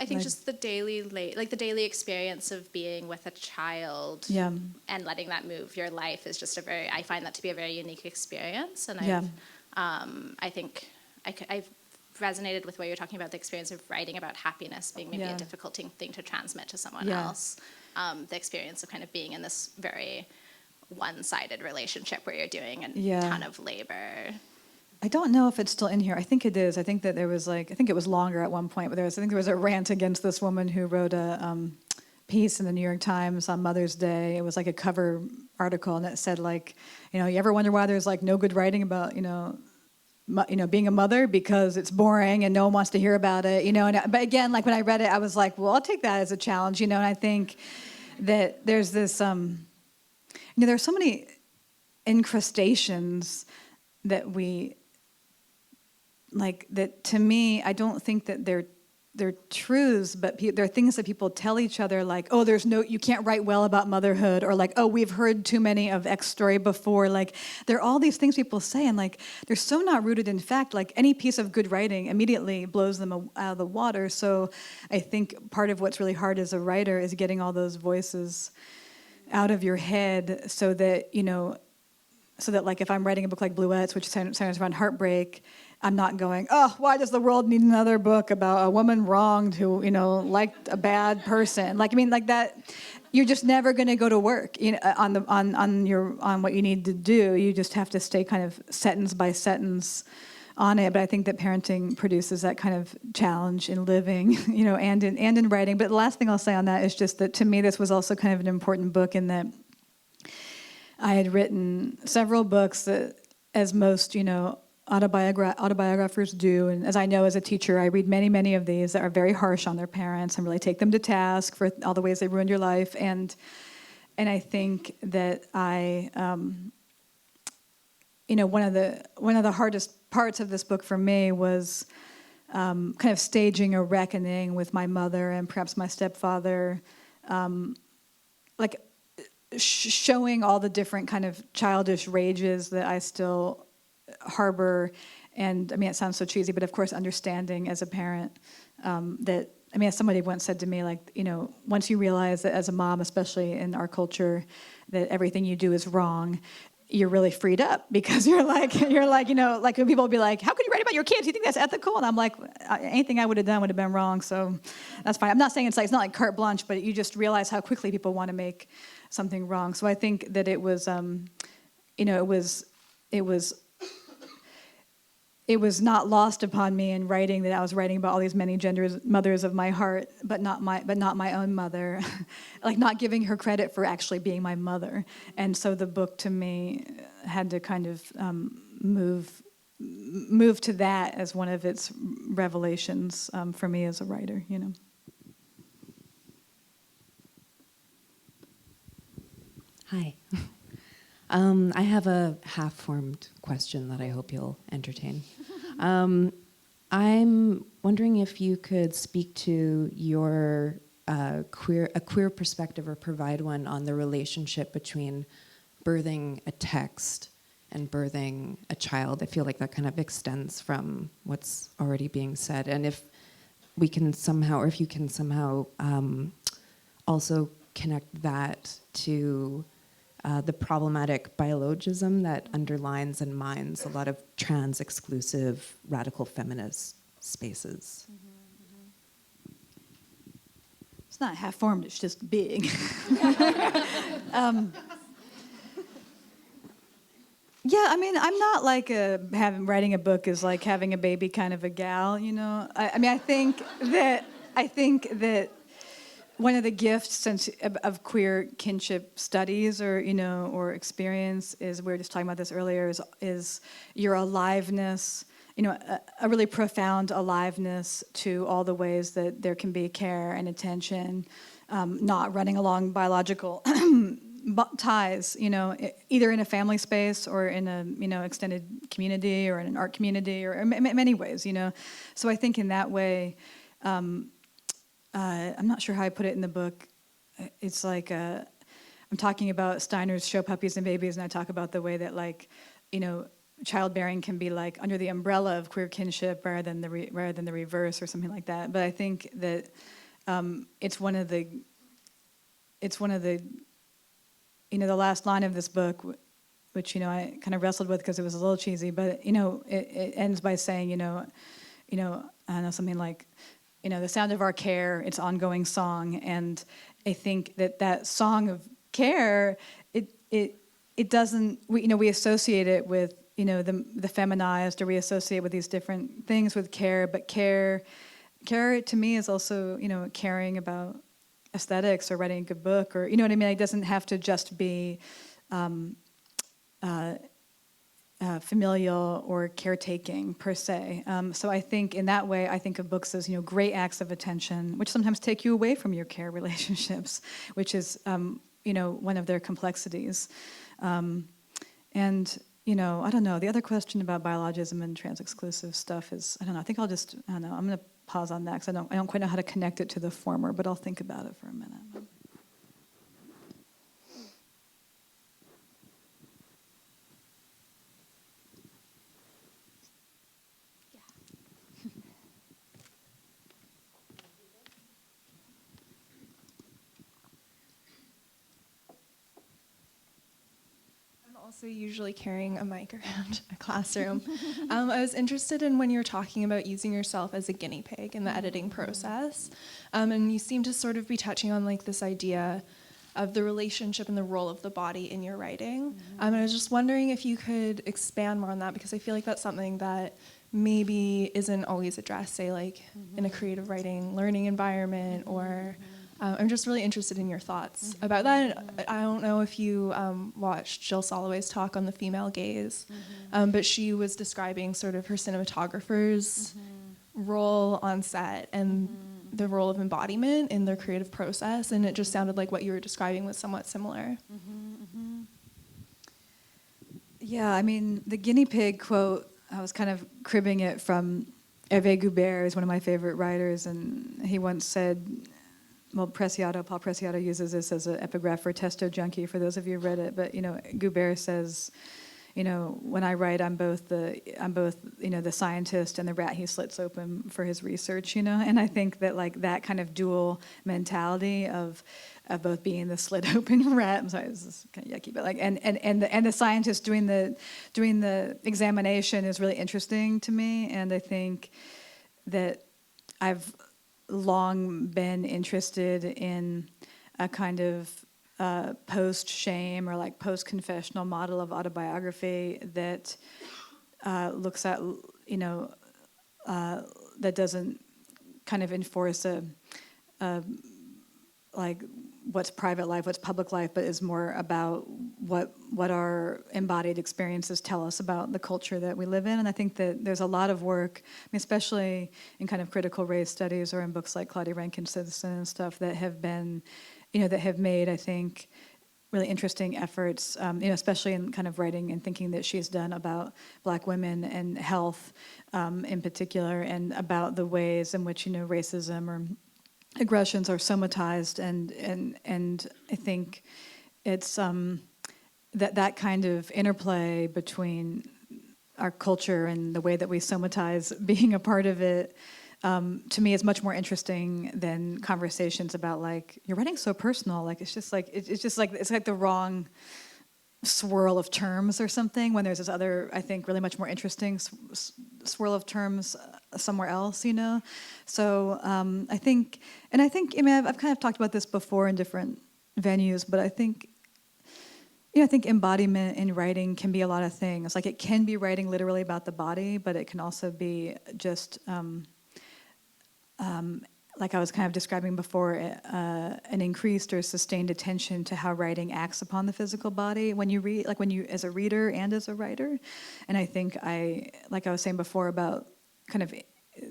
I think just the daily experience of being with a child, Yeah. and letting that move your life is just I find that to be a very unique experience, and Yeah. I think I've resonated with what you're talking about, the experience of writing about happiness being maybe Yeah. a difficult thing to transmit to someone Yeah. else. The experience of kind of being in this very one-sided relationship where you're doing a Yeah. ton of labor. I don't know if it's still in here. I think it is. I think that there was I think it was longer at one point, but I think there was a rant against this woman who wrote a piece in the New York Times on Mother's Day. It was like a cover article, and it said like, you ever wonder why there's like no good writing about, being a mother, because it's boring and no one wants to hear about it, but again, like when I read it, I was like, well, I'll take that as a challenge, and I think that there's this, there's so many incrustations that we, like, that to me, I don't think that they're truths, but they're things that people tell each other, like, oh, you can't write well about motherhood, or like, oh, we've heard too many of X story before. Like, there are all these things people say, and like, they're so not rooted in fact. Like, any piece of good writing immediately blows them out of the water. So I think part of what's really hard as a writer is getting all those voices out of your head, so that, like if I'm writing a book like Bluets, which centers around heartbreak, I'm not going, oh, why does the world need another book about a woman wronged who, liked a bad person? Like, I mean, like that, you're just never going to go to work, on what you need to do. You just have to stay kind of sentence by sentence on it. But I think that parenting produces that kind of challenge in living, and in writing. But the last thing I'll say on that is just that to me, this was also kind of an important book in that I had written several books that, as most, autobiographers do, and as I know as a teacher, I read many, many of these that are very harsh on their parents and really take them to task for all the ways they ruined your life. And I think that one of the hardest parts of this book for me was kind of staging a reckoning with my mother and perhaps my stepfather, showing all the different kind of childish rages that I still harbor. And I mean, it sounds so cheesy, but of course, understanding as a parent that, I mean, as somebody once said to me, like, once you realize that as a mom, especially in our culture, that everything you do is wrong, you're really freed up, because you're like, like when people will be like, how can you write about your kids? You think that's ethical? And I'm like, anything I would have done would have been wrong. So that's fine. I'm not saying it's not like carte blanche, but you just realize how quickly people want to make something wrong. So I think that it was, it was not lost upon me in writing that I was writing about all these many mothers of my heart, but not my own mother, like not giving her credit for actually being my mother. And so the book to me had to kind of move to that as one of its revelations for me as a writer. Hi. I have a half-formed question that I hope you'll entertain. I'm wondering if you could speak to your a queer perspective or provide one on the relationship between birthing a text and birthing a child. I feel like that kind of extends from what's already being said. And if we can somehow, or if you can somehow also connect that to the problematic biologism that underlines and mines a lot of trans exclusive radical feminist spaces. It's not half-formed, it's just big. Yeah, I mean, I'm not like writing a book is like having a baby kind of a gal, you know. I mean, I think that one of the gifts of queer kinship studies, or or experience, is, we were just talking about this earlier, is your aliveness. A really profound aliveness to all the ways that there can be care and attention, not running along biological ties, either in a family space or in a, extended community or in an art community, or many ways, So I think in that way, I'm not sure how I put it in the book. It's like I'm talking about Steiner's Show Puppies and Babies, and I talk about the way that, like, childbearing can be like under the umbrella of queer kinship rather than the reverse or something like that. But I think that it's one of the the last line of this book, which I kind of wrestled with because it was a little cheesy, but it ends by saying I don't know, something like the sound of our care, it's ongoing song. And I think that song of care, it doesn't, we associate it with the feminized, or we associate with these different things with care, but care to me is also caring about aesthetics or writing a good book, or what I mean. It doesn't have to just be familial or caretaking per se. So I think in that way, I think of books as great acts of attention, which sometimes take you away from your care relationships, which is one of their complexities. And I don't know. The other question about biologism and trans-exclusive stuff is, I don't know. I think I'm going to pause on that because I don't quite know how to connect it to the former, but I'll think about it for a minute. Also usually carrying a mic around a classroom. I was interested in when you were talking about using yourself as a guinea pig in the editing process. And you seem to sort of be touching on like this idea of the relationship and the role of the body in your writing. And I was just wondering if you could expand more on that, because I feel like that's something that maybe isn't always addressed, say like in a creative writing learning environment, or I'm just really interested in your thoughts about that. And I don't know if you watched Jill Soloway's talk on the female gaze, but she was describing sort of her cinematographer's role on set and the role of embodiment in their creative process, and it just sounded like what you were describing was somewhat similar. Yeah, I mean, the guinea pig quote, I was kind of cribbing it from Hervé Goubert, who's one of my favorite writers, and he once said, well, Paul Preciado uses this as an epigraph for Testo Junkie, for those of you who read it, but, Goubert says, when I write, I'm both the scientist and the rat he slits open for his research, and I think that like that kind of dual mentality of both being the slit open rat, I'm sorry, this is kind of yucky, but like, and the scientist doing the examination is really interesting to me, and I think that I've long been interested in a kind of post-shame or like post-confessional model of autobiography that looks at, that doesn't kind of enforce a like what's private life, what's public life, but is more about what our embodied experiences tell us about the culture that we live in. And I think that there's a lot of work, especially in kind of critical race studies or in books like Claudia Rankine Citizen and stuff, that have been, that have made, I think, really interesting efforts, especially in kind of writing and thinking that she's done about Black women and health in particular, and about the ways in which, racism or aggressions are somatized, and I think it's that kind of interplay between our culture and the way that we somatize being a part of it, to me, is much more interesting than conversations about, like, you're writing so personal. Like, it's like the wrong swirl of terms or something, when there's this other, I think, really much more interesting swirl of terms somewhere else, So I think, I've kind of talked about this before in different venues, but I think embodiment in writing can be a lot of things. Like, it can be writing literally about the body, but it can also be just, like I was kind of describing before, an increased or sustained attention to how writing acts upon the physical body when you read, like when you, as a reader and as a writer. And I think like I was saying before about kind of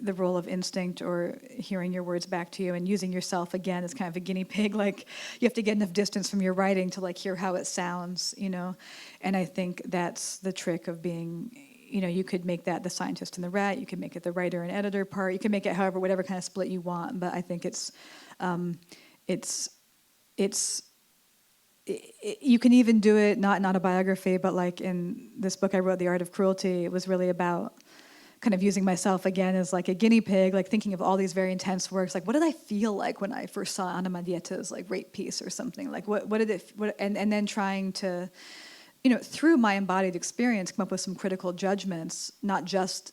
the role of instinct, or hearing your words back to you and using yourself again as kind of a guinea pig. Like, you have to get enough distance from your writing to, like, hear how it sounds, And I think that's the trick of being, you could make that the scientist and the rat, you could make it the writer and editor part, you can make it however, whatever kind of split you want. But I think you can even do it, not a biography, but like in this book I wrote, The Art of Cruelty, it was really about kind of using myself again as like a guinea pig, like thinking of all these very intense works, like what did I feel like when I first saw Ana Mendieta's like rape piece or something, like what did it, and then trying to, through my embodied experience, come up with some critical judgments, not just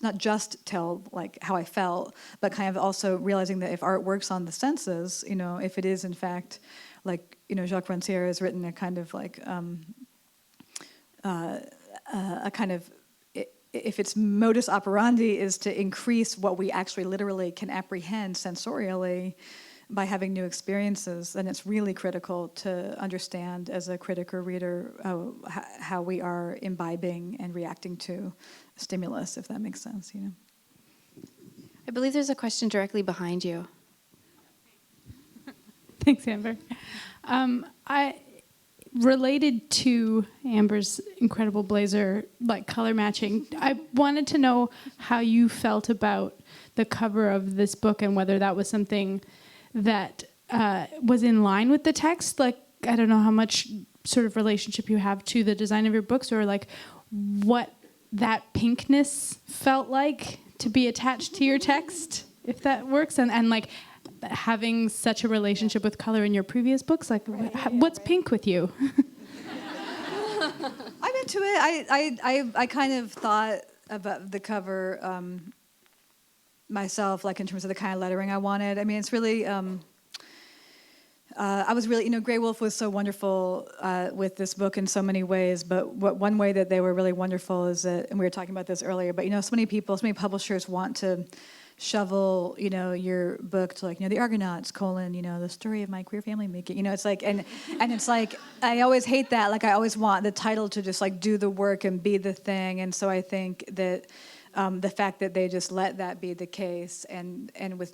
tell like how I felt, but kind of also realizing that if art works on the senses, if it is in fact, like, Jacques Rancière has written a kind of like, a kind of, if its modus operandi is to increase what we actually literally can apprehend sensorially by having new experiences, then it's really critical to understand as a critic or reader how we are imbibing and reacting to stimulus, if that makes sense, I believe there's a question directly behind you. Thanks, Amber. I related to Amber's incredible blazer, like color matching, I wanted to know how you felt about the cover of this book and whether that was something that was in line with the text. Like, I don't know how much sort of relationship you have to the design of your books, or like what that pinkness felt like to be attached to your text, if that works, and like having such a relationship with color in your previous books, like what's pink with you? I'm into it. I kind of thought about the cover myself, like in terms of the kind of lettering I wanted. I mean, it's really, I was really, Grey Wolf was so wonderful with this book in so many ways, but one way that they were really wonderful is that, and we were talking about this earlier, but so many people, so many publishers want to shovel, your book to like, the Argonauts, the story of my queer family making, it's like, and it's like, I always hate that. Like, I always want the title to just like do the work and be the thing. And so I think that the fact that they just let that be the case and with,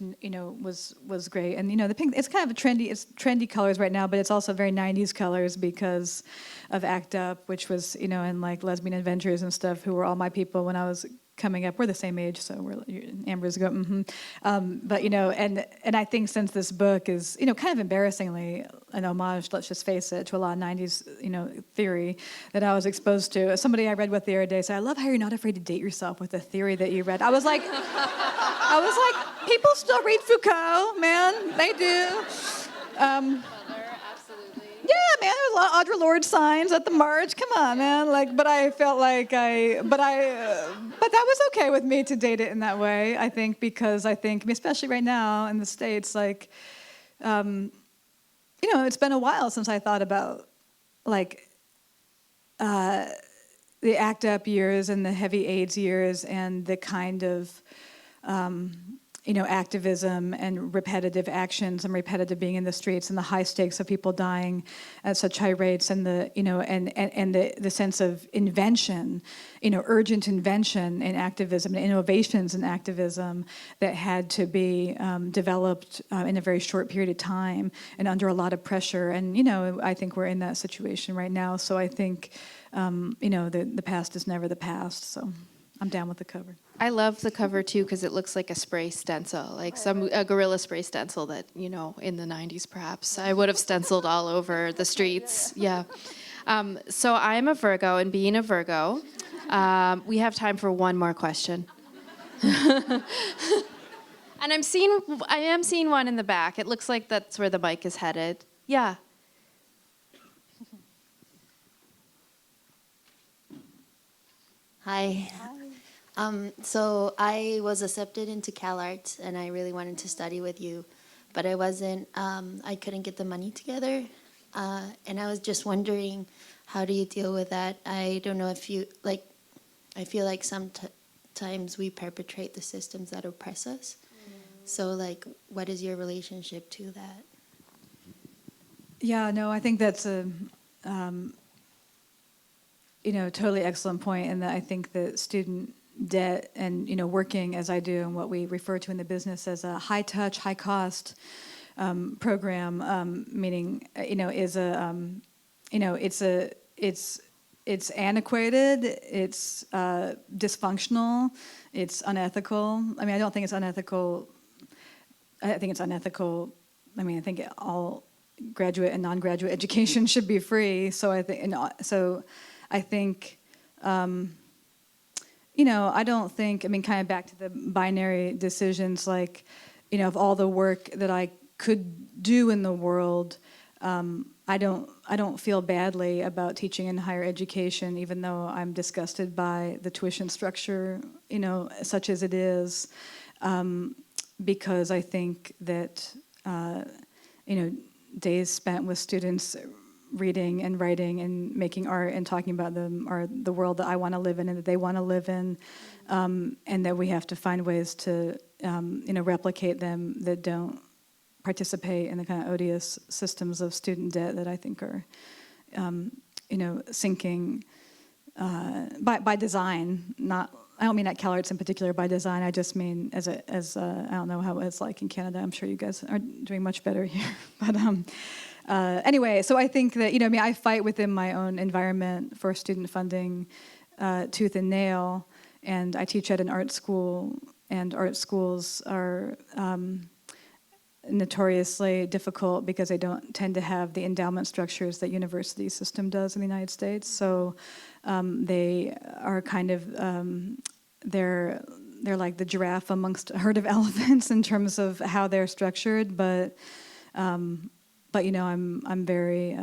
was great. And, the pink, it's kind of it's trendy colors right now, but it's also very 90s colors because of ACT UP, which was, and like Lesbian Adventures and stuff, who were all my people when I was coming up. We're the same age, so Amber's go, but, and I think since this book is, kind of embarrassingly an homage, let's just face it, to a lot of 90s, theory that I was exposed to. Somebody I read with the other day said, I love how you're not afraid to date yourself with the theory that you read. I was like, people still read Foucault, man, they do. Yeah, man, there was a lot of Audre Lorde signs at the march. Come on, man. Like, but I felt like but that was okay with me to date it in that way. I think because especially right now in the States, like, it's been a while since I thought about like the ACT UP years and the heavy AIDS years and the kind of activism and repetitive actions and repetitive being in the streets and the high stakes of people dying at such high rates and the sense of invention, urgent invention in activism and innovations in activism that had to be developed in a very short period of time and under a lot of pressure. And, I think we're in that situation right now. So I think, the past is never the past. So I'm down with the cover. I love the cover too because it looks like a spray stencil, like a guerrilla spray stencil that, in the 90s perhaps I would have stenciled all over the streets. Yeah. So I'm a Virgo, and being a Virgo, we have time for one more question. And I am seeing one in the back. It looks like that's where the mic is headed. Yeah. Hi. So I was accepted into CalArts, and I really wanted to study with you, but I wasn't. I couldn't get the money together, and I was just wondering, how do you deal with that? I don't know if you like. I feel like sometimes we perpetrate the systems that oppress us. So, what is your relationship to that? Yeah, no, I think that's a totally excellent point, and that I think that student debt and working as I do and what we refer to in the business as a high touch, high cost program, meaning is it's antiquated, it's dysfunctional, it's unethical. I mean, I don't think it's unethical. I think it's unethical. I mean, I think all graduate and non-graduate education should be free. So I think I don't think, kind of back to the binary decisions, of all the work that I could do in the world, I don't feel badly about teaching in higher education, even though I'm disgusted by the tuition structure, such as it is, because I think that, days spent with students reading and writing and making art and talking about them are the world that I want to live in and that they want to live in, and that we have to find ways to replicate them that don't participate in the kind of odious systems of student debt that I think are sinking by design. I don't mean at CalArts in particular by design. I just mean as I don't know how it's like in Canada. I'm sure you guys are doing much better here, but. Anyway, so I think that, I fight within my own environment for student funding tooth and nail, and I teach at an art school, and art schools are notoriously difficult because they don't tend to have the endowment structures that university system does in the United States. So they are kind of, they're like the giraffe amongst a herd of elephants in terms of how they're structured, but I'm very,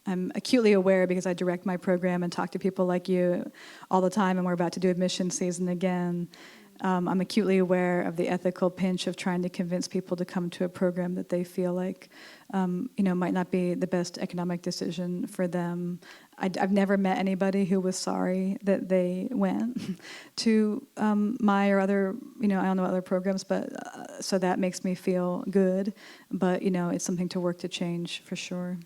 I'm acutely aware because I direct my program and talk to people like you all the time, and we're about to do admission season again. I'm acutely aware of the ethical pinch of trying to convince people to come to a program that they feel like, might not be the best economic decision for them. I've never met anybody who was sorry that they went to my or other, I don't know other programs, but so that makes me feel good. But, it's something to work to change for sure,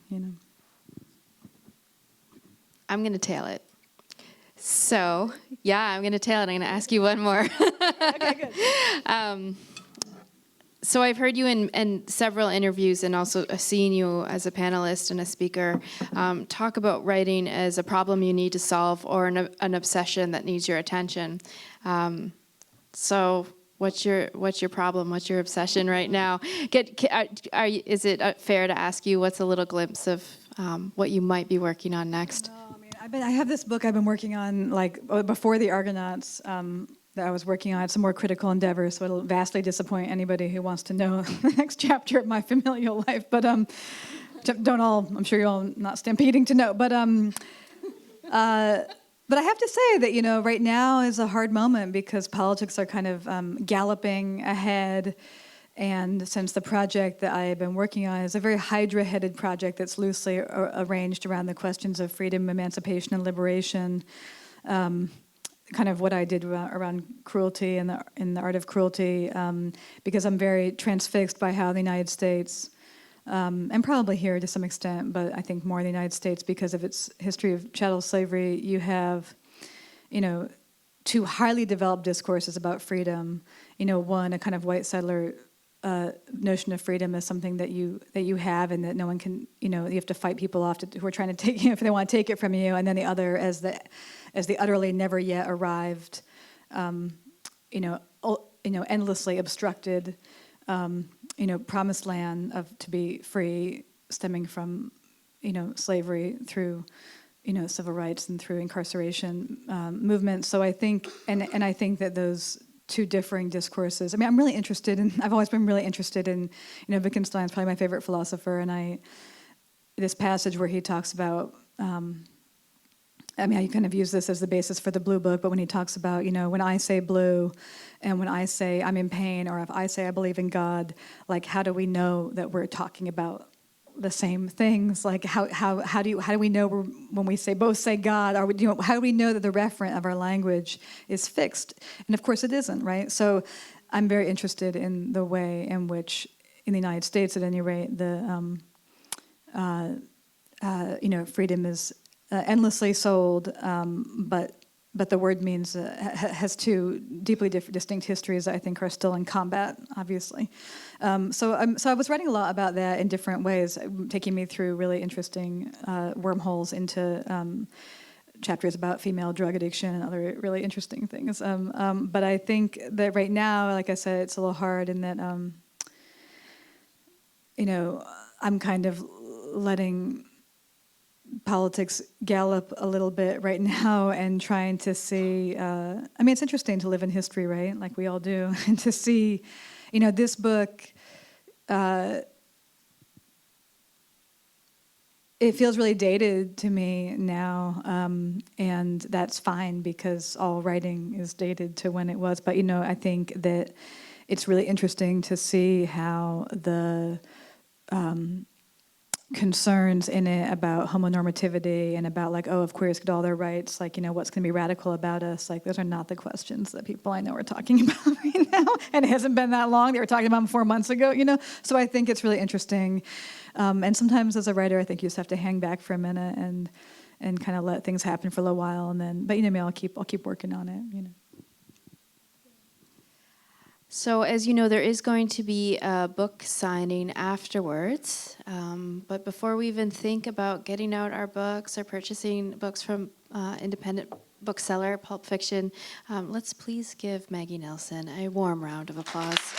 I'm going to tail it. So, I'm going to tail it. I'm going to ask you one more. Okay, good. So I've heard you in several interviews and also seen you as a panelist and a speaker talk about writing as a problem you need to solve or an obsession that needs your attention. So what's your problem? What's your obsession right now? Is it fair to ask you what's a little glimpse of what you might be working on next? I have this book I've been working on before the Argonauts that I was working on. It's a more critical endeavor, so it'll vastly disappoint anybody who wants to know the next chapter of my familial life. But don't all, I'm sure you're all not stampeding to know. But I have to say that, right now is a hard moment because politics are kind of galloping ahead. And since the project that I have been working on is a very hydra-headed project that's loosely arranged around the questions of freedom, emancipation, and liberation, kind of what I did around cruelty and the art of cruelty, because I'm very transfixed by how the United States, and probably here to some extent, but I think more in the United States because of its history of chattel slavery, you have, two highly developed discourses about freedom. One, a kind of white settler notion of freedom as something that you have and that no one can, you have to fight people off who are trying to take you if they want to take it from you, and then the other as the utterly never yet arrived, endlessly obstructed, promised land to be free, stemming from, slavery through, civil rights and through incarceration movements. So I think, and I think that those two differing discourses. I mean, I've always been really interested in, Wittgenstein's probably my favorite philosopher, and this passage where he talks about, I kind of use this as the basis for the Blue Book, but when he talks about, when I say blue and when I say I'm in pain, or if I say I believe in God, like, how do we know that we're talking about the same things? Like, how do we know when we both say God, how do we know that the referent of our language is fixed? And of course it isn't, right? So I'm very interested in the way in which, in the United States at any rate, the freedom is endlessly sold, but the word means has two deeply distinct histories that I think are still in combat, obviously. So I was writing a lot about that in different ways, taking me through really interesting wormholes into chapters about female drug addiction and other really interesting things. But I think that right now, like I said, it's a little hard in that, I'm kind of letting politics gallop a little bit right now and trying to see, it's interesting to live in history, right? Like we all do, and to see, this book, it feels really dated to me now, and that's fine because all writing is dated to when it was. But, I think that it's really interesting to see how the concerns in it about homonormativity and about like, if queers get all their rights, like, what's going to be radical about us? Like, those are not the questions that people I know are talking about right now. And it hasn't been that long. They were talking about them 4 months ago, So I think it's really interesting. And sometimes as a writer, I think you just have to hang back for a minute and kind of let things happen for a little while. And then, but I'll keep working on it, So as you know, there is going to be a book signing afterwards. But before we even think about getting out our books or purchasing books from independent bookseller, Pulp Fiction, let's please give Maggie Nelson a warm round of applause.